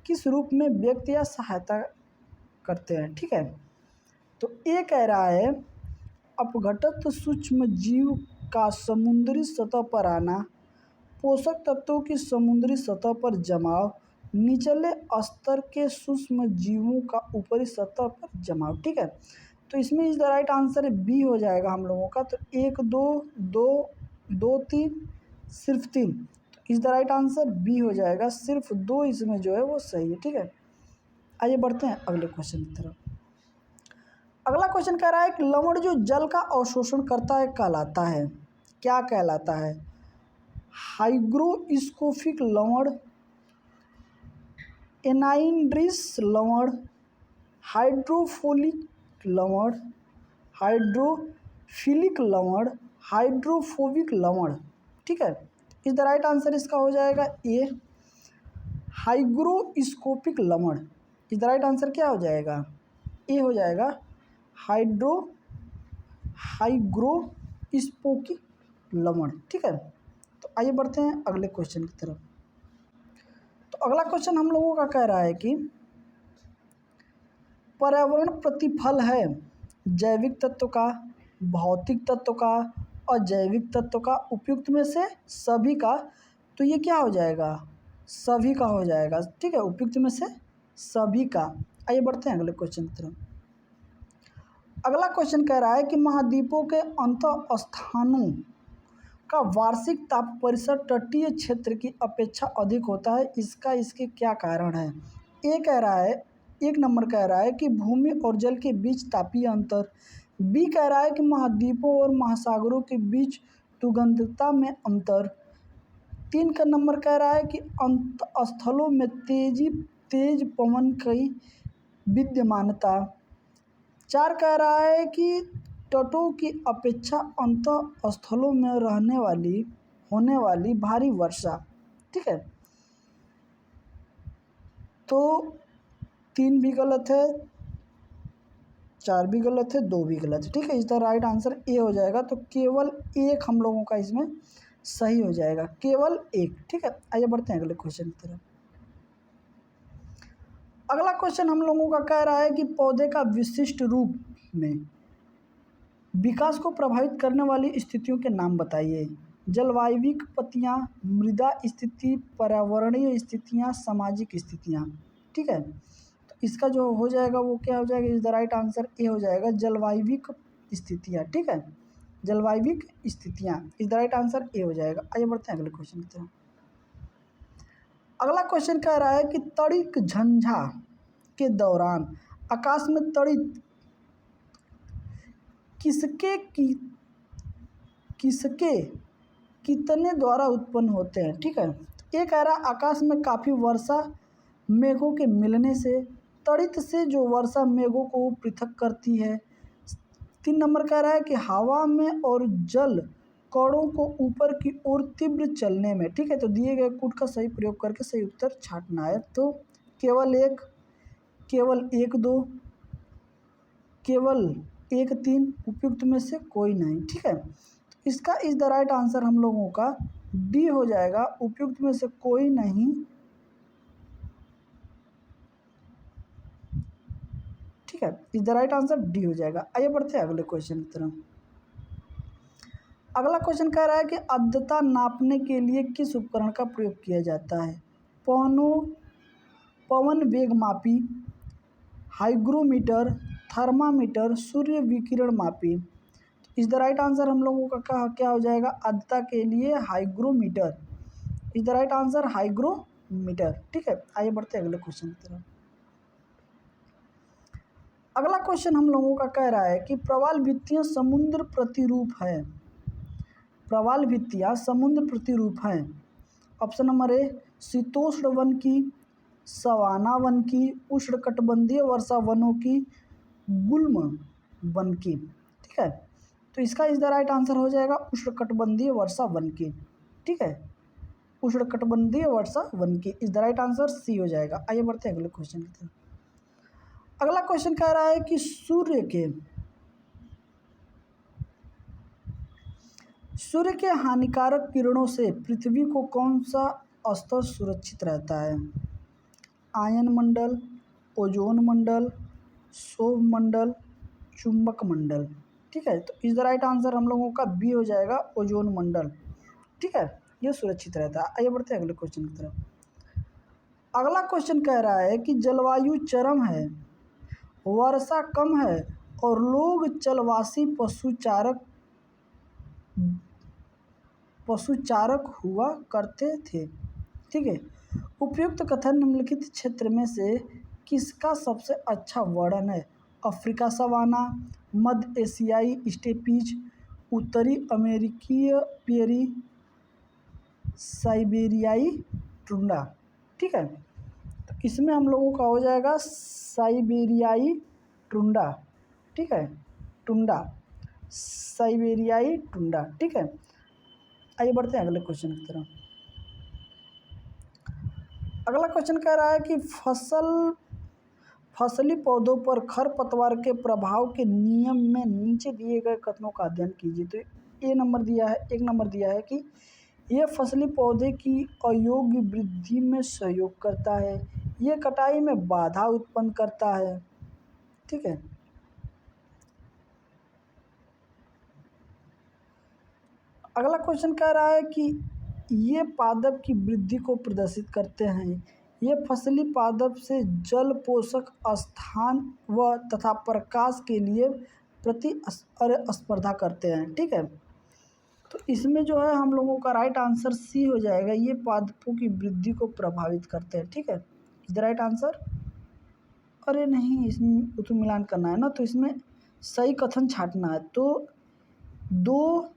किस रूप में व्यक्त या सहायता करते हैं, ठीक है। तो ए कह रहा है अपघटत सूक्ष्म जीव का समुद्री सतह पर आना, पोषक तत्वों की समुद्री सतह पर जमाव, निचले स्तर के सूक्ष्म जीवों का ऊपरी सतह पर जमाव, ठीक है। तो इसमें इस द राइट आंसर बी हो जाएगा हम लोगों का। तो 1 2 2 2 3, सिर्फ 3। तो इस द राइट आंसर बी हो जाएगा, सिर्फ 2 इसमें जो है वो सही है, ठीक है। आइए बढ़ते हैं अगले क्वेश्चन की तरफ। अगला क्वेश्चन कह रहा है कि लवण जो जल का अवशोषण करता है कहलाता है, क्या कहलाता है। हाइग्रोस्कोपिक लवण, एनाइड्रीस लवण, हाइड्रोफिलिक लवण, हाइड्रोफिलिक लवण, हाइड्रोफोबिक लवण, ठीक है। इस द राइट आंसर इसका हो जाएगा ए, हाइग्रोस्कोपिक लवण। इस द राइट आंसर क्या हो जाएगा, ए हो जाएगा, हाइग्रोस्कोपिक लवण, ठीक है। तो आइए बढ़ते हैं अगले क्वेश्चन की तरफ। अगला क्वेश्चन हम लोगों का कह रहा है कि पर्यावरण प्रतिफल है जैविक तत्व का, भौतिक तत्व का और जैविक तत्व का उपयुक्त में से सभी का। तो ये क्या हो जाएगा, सभी का हो जाएगा, ठीक है, उपयुक्त में से सभी का। आइए बढ़ते हैं अगले क्वेश्चन की तरफ। अगला क्वेश्चन कह रहा है कि महाद्वीपों के अंतः स्थानों का वार्षिक ताप परिसर तटीय क्षेत्र की अपेक्षा अधिक होता है, इसके क्या कारण है। ए कह रहा है, एक नंबर कह रहा है कि भूमि और जल के बीच तापीय अंतर। बी कह रहा है कि महाद्वीपों और महासागरों के बीच तुगंधता में अंतर। 3 का नंबर कह रहा है कि अंत स्थलों में तेज पवन की विद्यमानता। 4 कह रहा है कि तटों की अपेक्षा अंत स्थलों में होने वाली भारी वर्षा। ठीक है, तो 3 भी गलत है, 4 भी गलत है, 2 भी गलत है। ठीक है, इसका राइट आंसर ए हो जाएगा। तो केवल एक हम लोगों का इसमें सही हो जाएगा, केवल एक। ठीक है, आइए बढ़ते हैं अगले क्वेश्चन की तरफ। अगला क्वेश्चन हम लोगों का कह रहा है कि पौधे का विशिष्ट रूप में विकास को प्रभावित करने वाली स्थितियों के नाम बताइए। जलवायविक पत्तियाँ, मृदा स्थिति, पर्यावरणीय स्थितियाँ, सामाजिक स्थितियाँ। ठीक है, तो इसका जो हो जाएगा वो क्या हो जाएगा, is the right answer A हो जाएगा, जलवायविक स्थितियाँ। ठीक है, जलवायविक स्थितियाँ is the right answer A हो जाएगा। आइए बढ़ते हैं अगले क्वेश्चन की तरफ। अगला क्वेश्चन कह रहा है कि तड़ित झंझा के दौरान आकाश में तड़ित किसके कितने द्वारा उत्पन्न होते हैं। ठीक है, ये कह रहा है आकाश में काफ़ी वर्षा मेघों के मिलने से, तड़ित से जो वर्षा मेघों को पृथक करती है। 3 नंबर कह रहा है कि हवा में और जल कणों को ऊपर की ओर तीव्र चलने में। ठीक है, तो दिए गए कूट का सही प्रयोग करके सही उत्तर छांटना है। तो केवल 1, केवल 1, 2, केवल 1, 3, उपयुक्त में से कोई नहीं। ठीक है, इसका इज द राइट आंसर हम लोगों का डी हो जाएगा, उपयुक्त में से कोई नहीं। ठीक है, is the right answer D हो जाएगा। आइए बढ़ते हैं अगले क्वेश्चन की तरफ। अगला क्वेश्चन कह रहा है कि आर्द्रता नापने के लिए किस उपकरण का प्रयोग किया जाता है। पवन वेग मापी, हाइग्रोमीटर, थर्मामीटर, सूर्य विकिरण मापी। इज द राइट आंसर हम लोगों का क्या हो जाएगा, आर्द्रता के लिए hygrometer. Is the right answer hygrometer. ठीक है, आइए बढ़ते हैं अगले क्वेश्चन की तरफ। अगला क्वेश्चन हम लोगों का कह रहा है कि प्रवाल भित्तियां समुद्र प्रतिरूप है। प्रवाल भित्तियां समुद्र प्रतिरूप हैं। ऑप्शन नंबर ए शीतोष्ण वन की, सवाना वन की, उष्णकटिबंधीय वर्षा वनों की, गुल्म वन की। ठीक है, तो इसका इज द राइट आंसर हो जाएगा उष्णकटिबंधीय वर्षा वन की। ठीक है, उष्णकटिबंधीय वर्षा वन की is the right answer C हो जाएगा। आइए बढ़ते हैं अगले क्वेश्चन की तरफ। अगला क्वेश्चन कह रहा है कि सूर्य के हानिकारक किरणों से पृथ्वी को कौन सा स्तर सुरक्षित रहता है। आयन मंडल, ओजोन मंडल, सौर मंडल, चुंबक मंडल। ठीक है, तो इस द राइट आंसर हम लोगों का बी हो जाएगा, ओजोन मंडल। ठीक है, ये सुरक्षित रहता है। आइए बढ़ते हैं अगले क्वेश्चन की तरफ। अगला क्वेश्चन कह रहा है कि जलवायु चरम है, वर्षा कम है और लोग जलवासी पशुचारक हुआ करते थे। ठीक है, उपयुक्त कथन निम्नलिखित क्षेत्र में से किसका सबसे अच्छा वर्णन है। अफ्रीका सवाना, मध्य एशियाई स्टेपीज, उत्तरी अमेरिकीय पेरी, साइबेरियाई टुंडा। ठीक है, तो इसमें हम लोगों का हो जाएगा साइबेरियाई टुंडा। ठीक है, टुंडा, साइबेरियाई टुंडा। ठीक है, आइए बढ़ते हैं अगले क्वेश्चन की तरफ। अगला क्वेश्चन कह रहा है कि फसली पौधों पर खरपतवार के प्रभाव के नियम में नीचे दिए गए कथनों का अध्ययन कीजिए। तो एक नंबर दिया है कि ये फसली पौधे की अयोग्य वृद्धि में सहयोग करता है। ये कटाई में बाधा उत्पन्न करता है। ठीक है। अगला क्वेश्चन कह रहा है कि ये पादप की वृद्धि को प्रदर्शित करते हैं। ये फसली पादप से जल, पोषक, स्थान व तथा प्रकाश के लिए प्रतिस्पर्धा करते हैं। ठीक है। तो इसमें जो है हम लोगों का राइट आंसर सी हो जाएगा। ये पादपों की वृद्धि को प्रभावित करते हैं। ठीक है। Is the right answer. अरे नहीं, इसमें उत्तर मिलान करना है ना, तो इसमें सही कथन छांटना है। तो 2,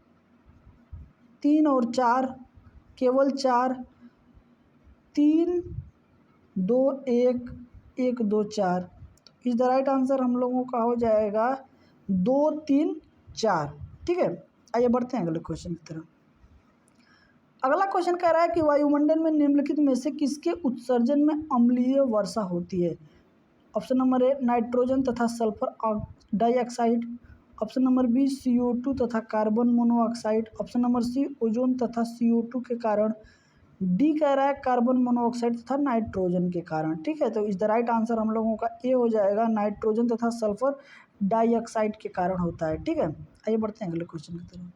3 और 4, केवल 4, 3, 2, 1, 1, 2, 4। इज द राइट आंसर हम लोगों का हो जाएगा 2, 3, 4। ठीक है। आइए बढ़ते हैं अगले क्वेश्चन की तरफ। अगला क्वेश्चन कह रहा है कि वायुमंडल में निम्नलिखित में से किसके उत्सर्जन में अम्लीय वर्षा होती है। ऑप्शन नंबर ए नाइट्रोजन तथा sulphur dioxide, option number B CO2 तथा carbon monoxide, option number C ozone तथा CO2 के कारण, डी कह रहा है कार्बन मोनोऑक्साइड तथा नाइट्रोजन के कारण। ठीक है। तो इस द राइट आंसर हम लोगों का ए हो जाएगा, नाइट्रोजन तथा सल्फर डाइऑक्साइड के कारण होता है। ठीक है। आइए बढ़ते हैं अगले क्वेश्चन की तरफ।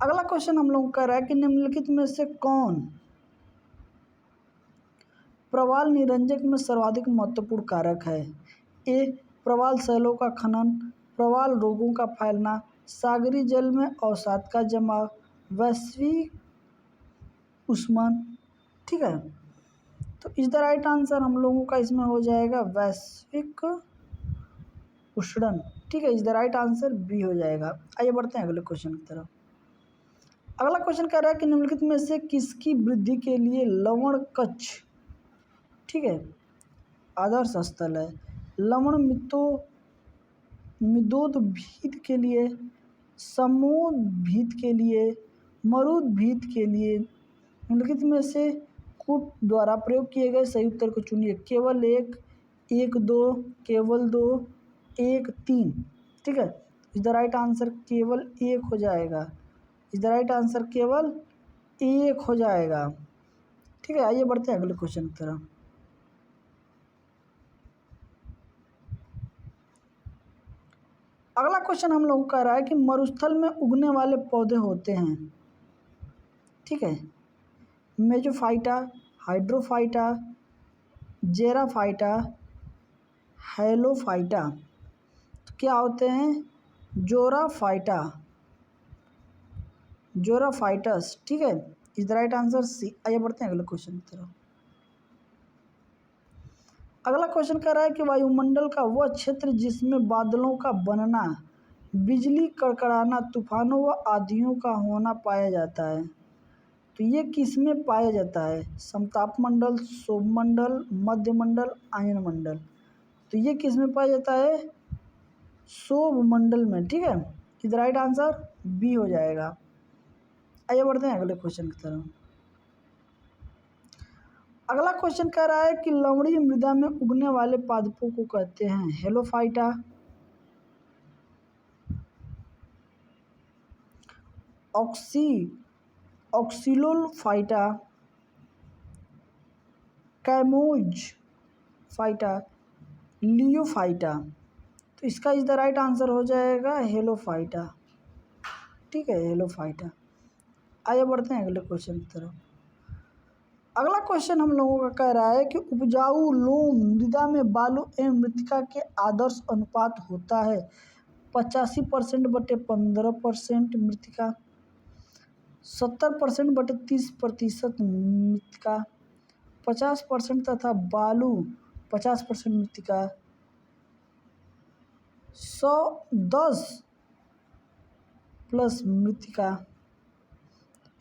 अगला क्वेश्चन हम लोग कह रहा है कि निम्नलिखित में से कौन प्रवाल निरंजक में सर्वाधिक महत्वपूर्ण कारक है। ए प्रवाल शैलों का खनन, प्रवाल रोगों का फैलना, सागरी जल में अवसाद का जमाव, वैश्विक उष्मन। ठीक है। तो इस द राइट आंसर हम लोगों का इसमें हो जाएगा वैश्विक उष्णन। ठीक है। इस द राइट आंसर बी हो जाएगा। आइए बढ़ते हैं अगले क्वेश्चन की तरफ। अगला क्वेश्चन कह रहा है कि निम्नलिखित में से किसकी वृद्धि के लिए लवण कक्ष, ठीक है, आदर्श स्थल है। लवण मिदोद भीत के लिए, समोद भीत के लिए, मरुद भीत के लिए निम्नलिखित में से कूट द्वारा प्रयोग किए गए सही उत्तर को चुनिए। केवल 1, 1, 2, केवल 2, 1, 3। ठीक है। इज द राइट आंसर केवल 1 हो जाएगा। इज द राइट आंसर केवल 1 हो जाएगा। ठीक है। आइए बढ़ते हैं अगले क्वेश्चन की तरफ। अगला क्वेश्चन हम लोग कह रहा है कि मरुस्थल में उगने वाले पौधे होते हैं। ठीक है। मेजोफाइटा, हाइड्रोफाइटा, जेराफाइटा, हेलोफाइटा। तो क्या होते हैं? जोराफाइटा, जोराफाइटस। ठीक है। Is the right answer C. आइए बढ़ते हैं अगले क्वेश्चन की तरफ। अगला क्वेश्चन कह रहा है कि वायुमंडल का वह क्षेत्र जिसमें बादलों का बनना, बिजली कड़कड़ाना, तूफानों व आंधियों का होना पाया जाता है, तो ये किस में पाया जाता है? समताप मंडल, सौरमंडल, मध्यमंडल, आयनमंडल। तो ये किस में पाया जाता है? सौरमंडल में। ठीक है। इज राइट आंसर बी हो जाएगा। आइए बढ़ते हैं अगले क्वेश्चन की तरफ। अगला क्वेश्चन कह रहा है कि लवणीय मृदा में उगने वाले पादपों को कहते हैं हेलोफाइटा, ऑक्सिलोफाइटा, कैमोज फाइटा, लियोफाइटा। तो इसका इज द राइट आंसर हो जाएगा हेलोफाइटा। ठीक है। हेलोफाइटा। आइए बढ़ते हैं अगले क्वेश्चन की तरफ। अगला क्वेश्चन हम लोगों का कह रहा है कि उपजाऊ लोम मृदा में बालू एवं मृतिका के आदर्श अनुपात होता है 85% बटे 15% मृतिका, 70% बटे 30% मृतिका, 50% तथा बालू 50% मृतिका, 110 प्लस मृतिका।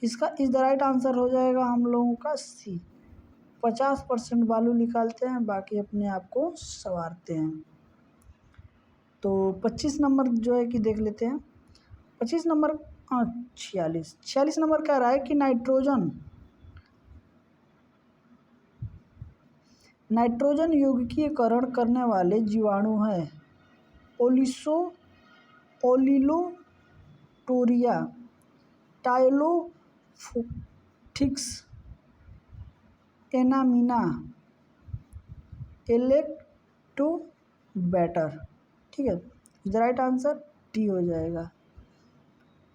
इसका इस द राइट आंसर हो जाएगा हम लोगों का सी। 50% बालू निकालते हैं, बाकी अपने आप को संवारते हैं। तो 25 नंबर जो है कि देख लेते हैं। 25 नंबर 46 नंबर कह रहा है कि नाइट्रोजन यौगिकीकरण करने वाले जीवाणु हैं ओलिलोटोरिया, टाइलोफिक्स, एनामीना, इलेक्टोबैटर। ठीक है, is the right answer D हो जाएगा,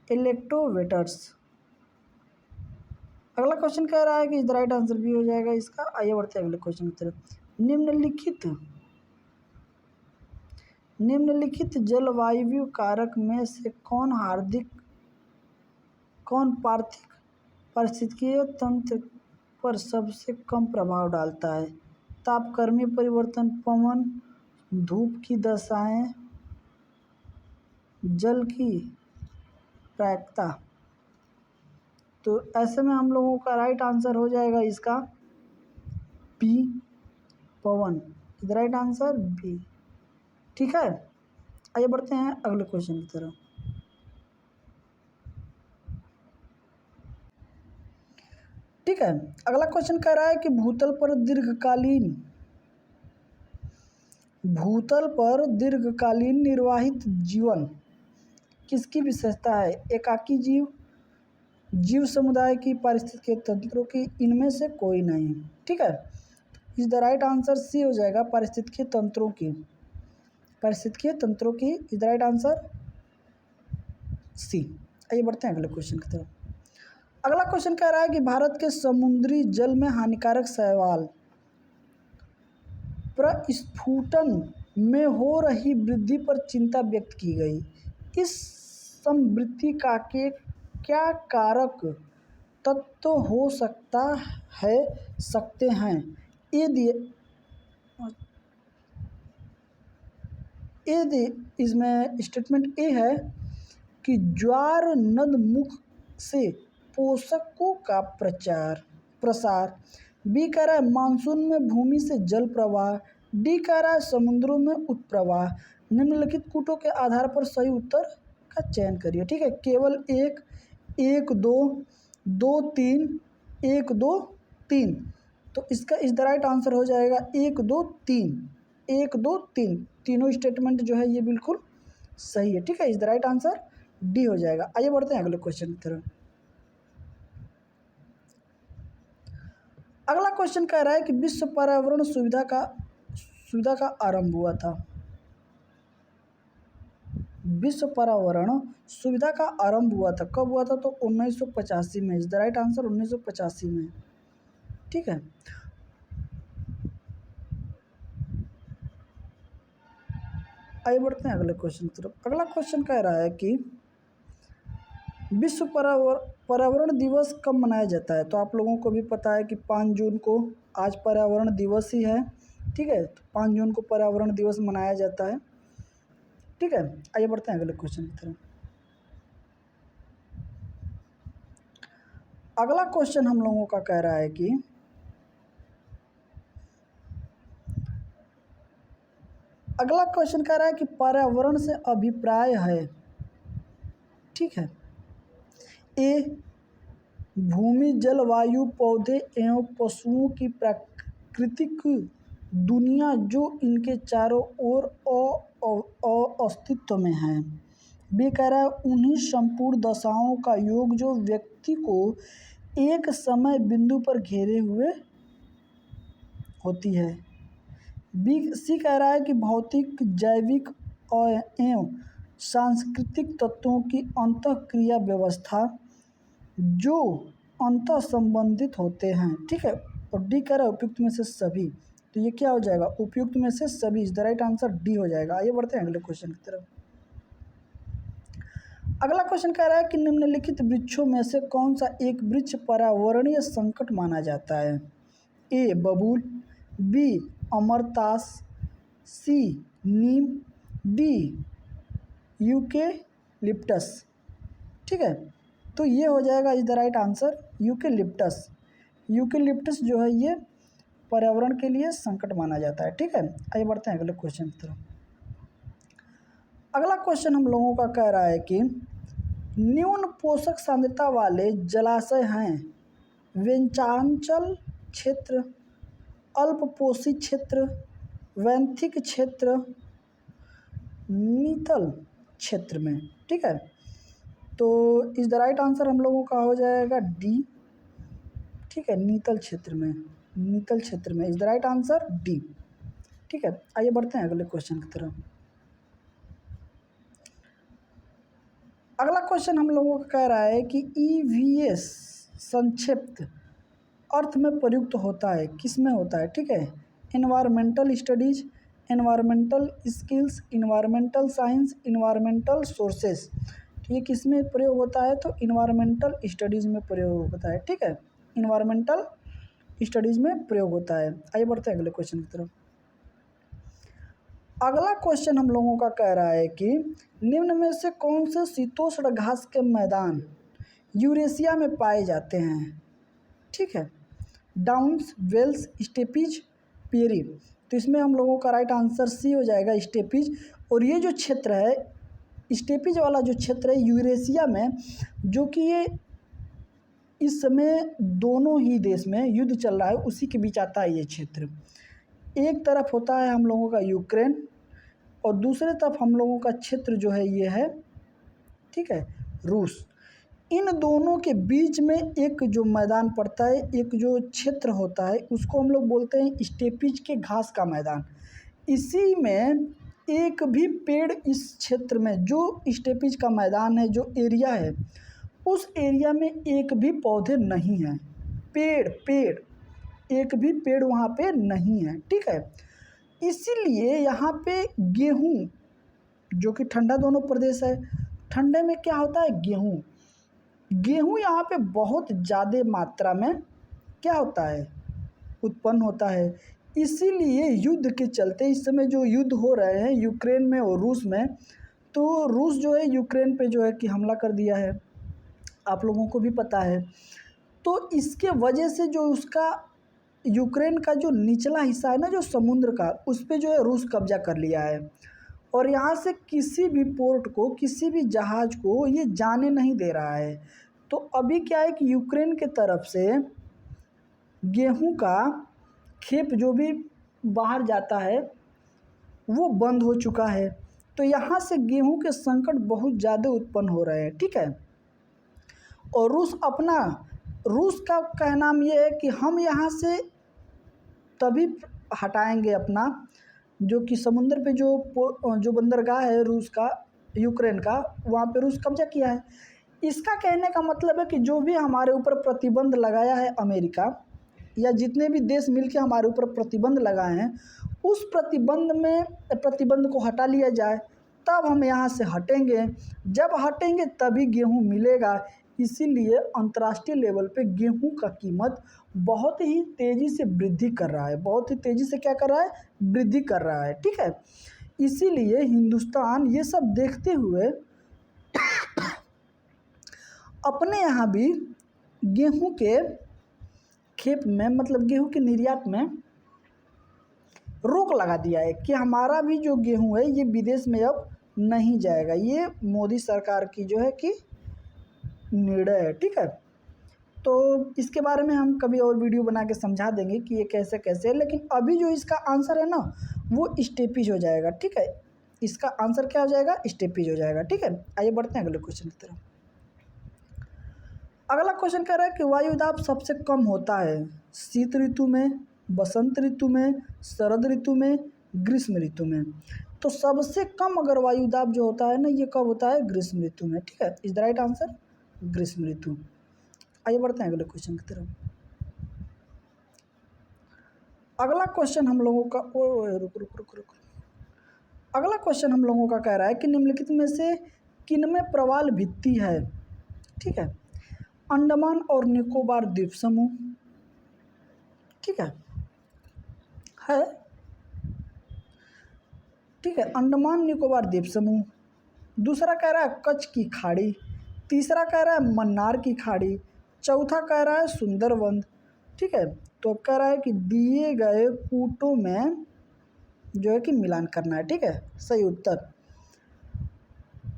इलेक्टोवेटर्स। अगला क्वेश्चन कह रहा है कि is the right answer B हो जाएगा इसका। आइए बढ़ते हैं अगले क्वेश्चन की तरफ। निम्नलिखित जलवायु कारक में से कौन पारिस्थितिकीय तंत्र पर सबसे कम प्रभाव डालता है? तापक्रमीय परिवर्तन, पवन, धूप की दशाएं, जल की प्रायिकता। तो ऐसे में हम लोगों का राइट आंसर हो जाएगा इसका बी, पवन। Is right answer B. ठीक है, आइए बढ़ते हैं अगले क्वेश्चन की तरफ। ठीक है, अगला क्वेश्चन कह रहा है कि भूतल पर निर्वाहित जीवन किसकी विशेषता है? एकाकी जीव समुदाय की, पारिस्थितिकीय तंत्रों की, इनमें से कोई नहीं। ठीक है, is the right answer C हो जाएगा, पारिस्थितिकीय तंत्रों की। Is the right answer C. आइए बढ़ते हैं अगले क्वेश्चन की तरफ। अगला क्वेश्चन कह रहा है कि भारत के समुद्री जल में हानिकारक शैवाल प्रस्फुटन में हो रही वृद्धि पर चिंता व्यक्त की गई। इस समवृद्धि का क्या कारक तत्व हो सकते हैं? इसमें स्टेटमेंट ए है कि ज्वार नदमुख से पोषकों का प्रसार। बी कह रहा है मानसून में भूमि से जल प्रवाह। डी कह रहा है समुद्रों में उत्प्रवाह। निम्नलिखित कूटों के आधार पर सही उत्तर का चयन करिए। ठीक है, केवल एक, 2, 2, 3, 1, 2, 3। तो इसका इज द राइट आंसर हो जाएगा 1, 2, 3। 1, 2, 3 तीनों स्टेटमेंट जो है ये बिल्कुल सही है। ठीक है, is the right answer D हो जाएगा। आइए बढ़ते हैं अगले क्वेश्चन की तरफ। अगला क्वेश्चन कह रहा है कि विश्व पर्यावरण सुविधा का आरंभ हुआ था। विश्व पर्यावरण सुविधा का आरंभ हुआ था, कब हुआ था? तो 1985 में। इज द राइट आंसर 1985 में। ठीक है, आइए बढ़ते हैं अगले क्वेश्चन की तरफ। अगला क्वेश्चन कह रहा है कि विश्व पर्यावरण दिवस कब मनाया जाता है? तो आप लोगों को भी पता है कि 5 जून को आज पर्यावरण दिवस ही है। ठीक है, तो 5 जून को पर्यावरण दिवस मनाया जाता है। ठीक है, आइए बढ़ते हैं अगले क्वेश्चन की तरफ। अगला क्वेश्चन हम लोगों का कह रहा है कि पर्यावरण से अभिप्राय है। ठीक है, ए भूमि, जल, वायु, पौधे एवं पशुओं की प्राकृतिक दुनिया जो इनके चारों ओर अस्तित्व में है। बी कह रहा है उन्हीं संपूर्ण दशाओं का योग जो व्यक्ति को एक समय बिंदु पर घेरे हुए होती है। सी कह रहा है कि भौतिक, जैविक एवं सांस्कृतिक तत्वों की अंतःक्रिया व्यवस्था जो अंतः संबंधित होते हैं। ठीक है, और डी कह रहा है उपयुक्त में से सभी। तो ये क्या हो जाएगा? उपयुक्त में से सभी। Is the right answer D हो जाएगा। आइए बढ़ते हैं अगले क्वेश्चन की तरफ। अगला क्वेश्चन कह रहा है कि निम्नलिखित वृक्षों में से कौन सा एक वृक्ष पर्यावरणीय संकट माना जाता है? ए बबूल, बी अमरतास, सी नीम, डी यूकेलिप्टस। ठीक है, तो ये हो जाएगा is the right answer eucalyptus. Eucalyptus जो है ये पर्यावरण के लिए संकट माना जाता है। ठीक है, आइए बढ़ते हैं अगले क्वेश्चन की तरफ। अगला क्वेश्चन हम लोगों का कह रहा है कि न्यून पोषक सांद्रता वाले जलाशय हैं वेंचांचल क्षेत्र, अल्पपोषी क्षेत्र, वैंथिक क्षेत्र, नीतल क्षेत्र में, ठीक है। तो इस द राइट आंसर हम लोगों का हो जाएगा डी, ठीक है, नीतल क्षेत्र में, नीतल क्षेत्र में is the right answer D, ठीक है। आइए बढ़ते हैं अगले क्वेश्चन की तरफ। अगला क्वेश्चन हम लोगों का कह रहा है कि ईवीएस संक्षिप्त अर्थ में प्रयुक्त होता है, किस में होता है, ठीक है। Environmental studies, environmental skills, environmental science, environmental sources, तो ये किस में प्रयोग होता है, तो इन्वायरमेंटल स्टडीज़ में प्रयोग होता है, ठीक है, इन्वायरमेंटल स्टडीज़ में प्रयोग होता है। आइए बढ़ते हैं अगले क्वेश्चन की तरफ। अगला क्वेश्चन हम लोगों का कह रहा है कि निम्न में से कौन से शीतोष्ण घास के मैदान यूरेशिया में पाए जाते हैं, ठीक है। डाउन्स, वेल्स, स्टेपीज, पेरी, तो इसमें हम लोगों का राइट आंसर सी हो जाएगा, स्टेपीज। और ये जो क्षेत्र है, स्टेपीज वाला जो क्षेत्र है यूरेशिया में, जो कि ये इस समय दोनों ही देश में युद्ध चल रहा है, उसी के बीच आता है ये क्षेत्र। एक तरफ होता है हम लोगों का यूक्रेन और दूसरे तरफ हम लोगों का क्षेत्र जो है ये है, ठीक है, रूस। इन दोनों के बीच में एक जो मैदान पड़ता है, एक जो क्षेत्र होता है, उसको हम लोग बोलते हैं स्टेपीज के घास का मैदान। इसी में एक भी पेड़, इस क्षेत्र में जो स्टेपीज का मैदान है, जो एरिया है, उस एरिया में एक भी पौधे नहीं हैं, पेड़ एक भी पेड़ वहाँ पे नहीं है, ठीक है। इसीलिए यहाँ पे गेहूँ, जो कि ठंडा दोनों प्रदेश है, ठंडे में क्या होता है, गेहूँ यहाँ पे बहुत ज़्यादा मात्रा में क्या होता है, उत्पन्न होता है। इसीलिए युद्ध के चलते इस समय जो युद्ध हो रहे हैं यूक्रेन में और रूस में, तो रूस जो है यूक्रेन पे जो है कि हमला कर दिया है, आप लोगों को भी पता है। तो इसके वजह से जो उसका यूक्रेन का जो निचला हिस्सा है ना, जो समुद्र का, उस पे जो है रूस कब्जा कर लिया है और यहाँ से किसी भी पोर्ट को, किसी भी जहाज़ को ये जाने नहीं दे रहा है। तो अभी क्या है कि यूक्रेन के तरफ से गेहूं का खेप जो भी बाहर जाता है वो बंद हो चुका है। तो यहाँ से गेहूं के संकट बहुत ज़्यादा उत्पन्न हो रहे हैं, ठीक है। और रूस का कहना ये है कि हम यहाँ से तभी हटाएंगे अपना, जो कि समुद्र पे जो बंदरगाह है रूस का, यूक्रेन का, वहाँ पे रूस कब्जा किया है। इसका कहने का मतलब है कि जो भी हमारे ऊपर प्रतिबंध लगाया है अमेरिका या जितने भी देश मिलकर हमारे ऊपर प्रतिबंध लगाए हैं, उस प्रतिबंध को हटा लिया जाए, तब हम यहाँ से हटेंगे। जब हटेंगे तभी गेहूँ मिलेगा। इसीलिए अंतर्राष्ट्रीय लेवल पे गेहूं का कीमत बहुत ही तेज़ी से वृद्धि कर रहा है, बहुत ही तेज़ी से क्या कर रहा है, वृद्धि कर रहा है, ठीक है। इसीलिए हिंदुस्तान ये सब देखते हुए अपने यहाँ भी गेहूं के खेप में, मतलब गेहूं के निर्यात में रोक लगा दिया है कि हमारा भी जो गेहूं है ये विदेश में अब नहीं जाएगा। ये मोदी सरकार की जो है कि निर्णय है, ठीक है। तो इसके बारे में हम कभी और वीडियो बना के समझा देंगे कि ये कैसे कैसे है, लेकिन अभी जो इसका आंसर है ना, वो स्टेपीज हो जाएगा, ठीक है। इसका आंसर क्या हो जाएगा, स्टेपीज हो जाएगा, ठीक है। आइए बढ़ते हैं अगले क्वेश्चन की तरफ। अगला क्वेश्चन कह रहा है कि वायुदाब सबसे कम होता है शीत ऋतु में, बसंत ऋतु में, शरद ऋतु में, ग्रीष्म ऋतु में। तो सबसे कम अगर वायुदाब जो होता है ना, ये कब होता है, ग्रीष्म ऋतु में, ठीक है। इज द राइट आंसर ग्रीष्म ऋतु। आइए बढ़ते हैं अगले क्वेश्चन की तरफ। अगला क्वेश्चन हम लोगों का रुक अगला क्वेश्चन हम लोगों का कह रहा है कि निम्नलिखित में से किनमें प्रवाल भित्ति है, ठीक है। अंडमान और निकोबार द्वीप समूह, ठीक है, ठीक है, अंडमान निकोबार द्वीप समूह। दूसरा कह रहा है कच्छ की खाड़ी, तीसरा कह रहा है मन्नार की खाड़ी, चौथा कह रहा है सुंदरवन, ठीक है। तो अब कह रहा है कि दिए गए कूटों में जो है कि मिलान करना है, ठीक है, सही उत्तर।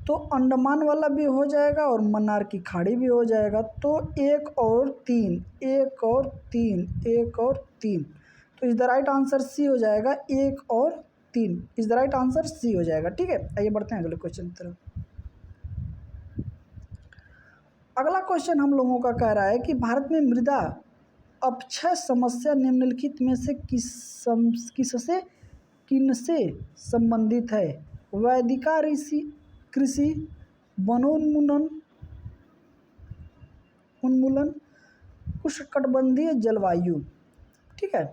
तो अंडमान वाला भी हो जाएगा और मन्नार की खाड़ी भी हो जाएगा। तो एक और तीन, एक और तीन, एक और तीन, तो is the right answer C हो जाएगा, एक और तीन, is the right answer C हो जाएगा, ठीक है। आइए बढ़ते हैं अगले क्वेश्चन की तरफ। अगला क्वेश्चन हम लोगों का कह रहा है कि भारत में मृदा अपक्षय समस्या निम्नलिखित में से किससे किनसे संबंधित है? वैदिका ऋषि कृषि, वनोन्मूलन, उन्मूलन, उष्णकटिबंधीय जलवायु। ठीक है,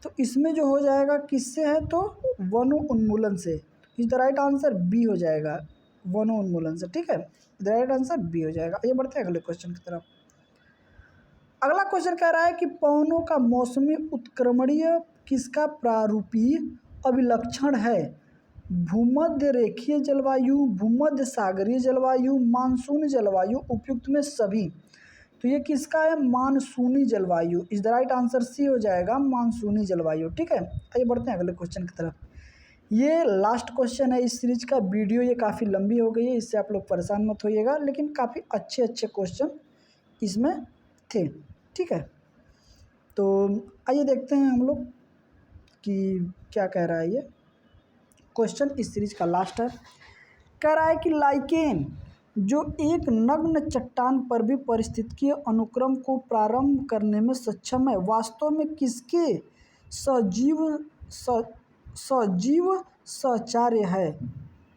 तो इसमें जो हो जाएगा किससे है, तो वनो उन्मूलन से। Is the right answer B हो जाएगा, वनो उन्मूलन से। ठीक है, द राइट आंसर बी हो जाएगा। ये बढ़ते हैं अगले क्वेश्चन की तरफ। अगला क्वेश्चन कह रहा है कि पवनों का मौसमी उत्क्रमणीय किसका प्रारूपी अभिलक्षण है? भूमध्य रेखीय जलवायु, भूमध्य सागरीय जलवायु, मानसूनी जलवायु, उपयुक्त में सभी। तो ये किसका है? मानसूनी जलवायु। Is the right answer C हो जाएगा, मानसूनी जलवायु। ठीक है, आइए बढ़ते हैं अगले क्वेश्चन की तरफ। ये लास्ट क्वेश्चन है इस सीरीज का। वीडियो ये काफ़ी लंबी हो गई है, इससे आप लोग परेशान मत होइएगा, लेकिन काफ़ी अच्छे अच्छे क्वेश्चन इसमें थे। ठीक है, तो आइए देखते हैं हम लोग कि क्या कह रहा है ये क्वेश्चन। इस सीरीज का लास्ट है। कह रहा है कि लाइकेन जो एक नग्न चट्टान पर भी पारिस्थितिकीय अनुक्रम को प्रारंभ करने में सक्षम है, वास्तव में किसके सजीव सहचार्य है?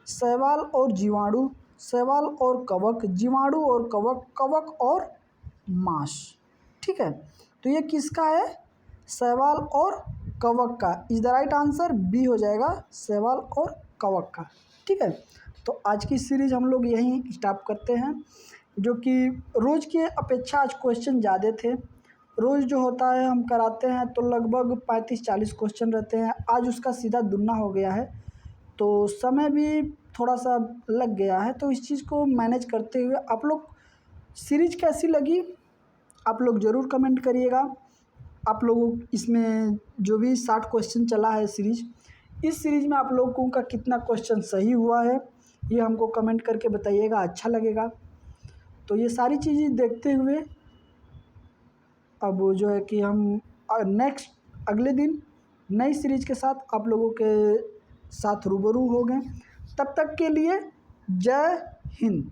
शैवाल और जीवाणु, शैवाल और कवक, जीवाणु और कवक, कवक और मांस। ठीक है, तो ये किसका है? शैवाल और कवक का। Is the right answer B हो जाएगा, शैवाल और कवक का। ठीक है, तो आज की सीरीज हम लोग यहीं स्टॉप करते हैं, जो कि रोज़ की अपेक्षा आज क्वेश्चन ज़्यादा थे। रोज़ जो होता है हम कराते हैं तो लगभग 35-40 क्वेश्चन रहते हैं, आज उसका सीधा दुगना हो गया है, तो समय भी थोड़ा सा लग गया है। तो इस चीज़ को मैनेज करते हुए आप लोग सीरीज कैसी लगी आप लोग ज़रूर कमेंट करिएगा। आप लोगों इसमें जो भी 60 क्वेश्चन चला है सीरीज, इस सीरीज में आप लोगों का कितना क्वेश्चन सही हुआ है ये हमको कमेंट करके बताइएगा, अच्छा लगेगा। तो ये सारी चीज़ें देखते हुए अब जो है कि हम नेक्स्ट अगले दिन नई सीरीज के साथ आप लोगों के साथ रूबरू हो गए। तब तक के लिए जय हिंद।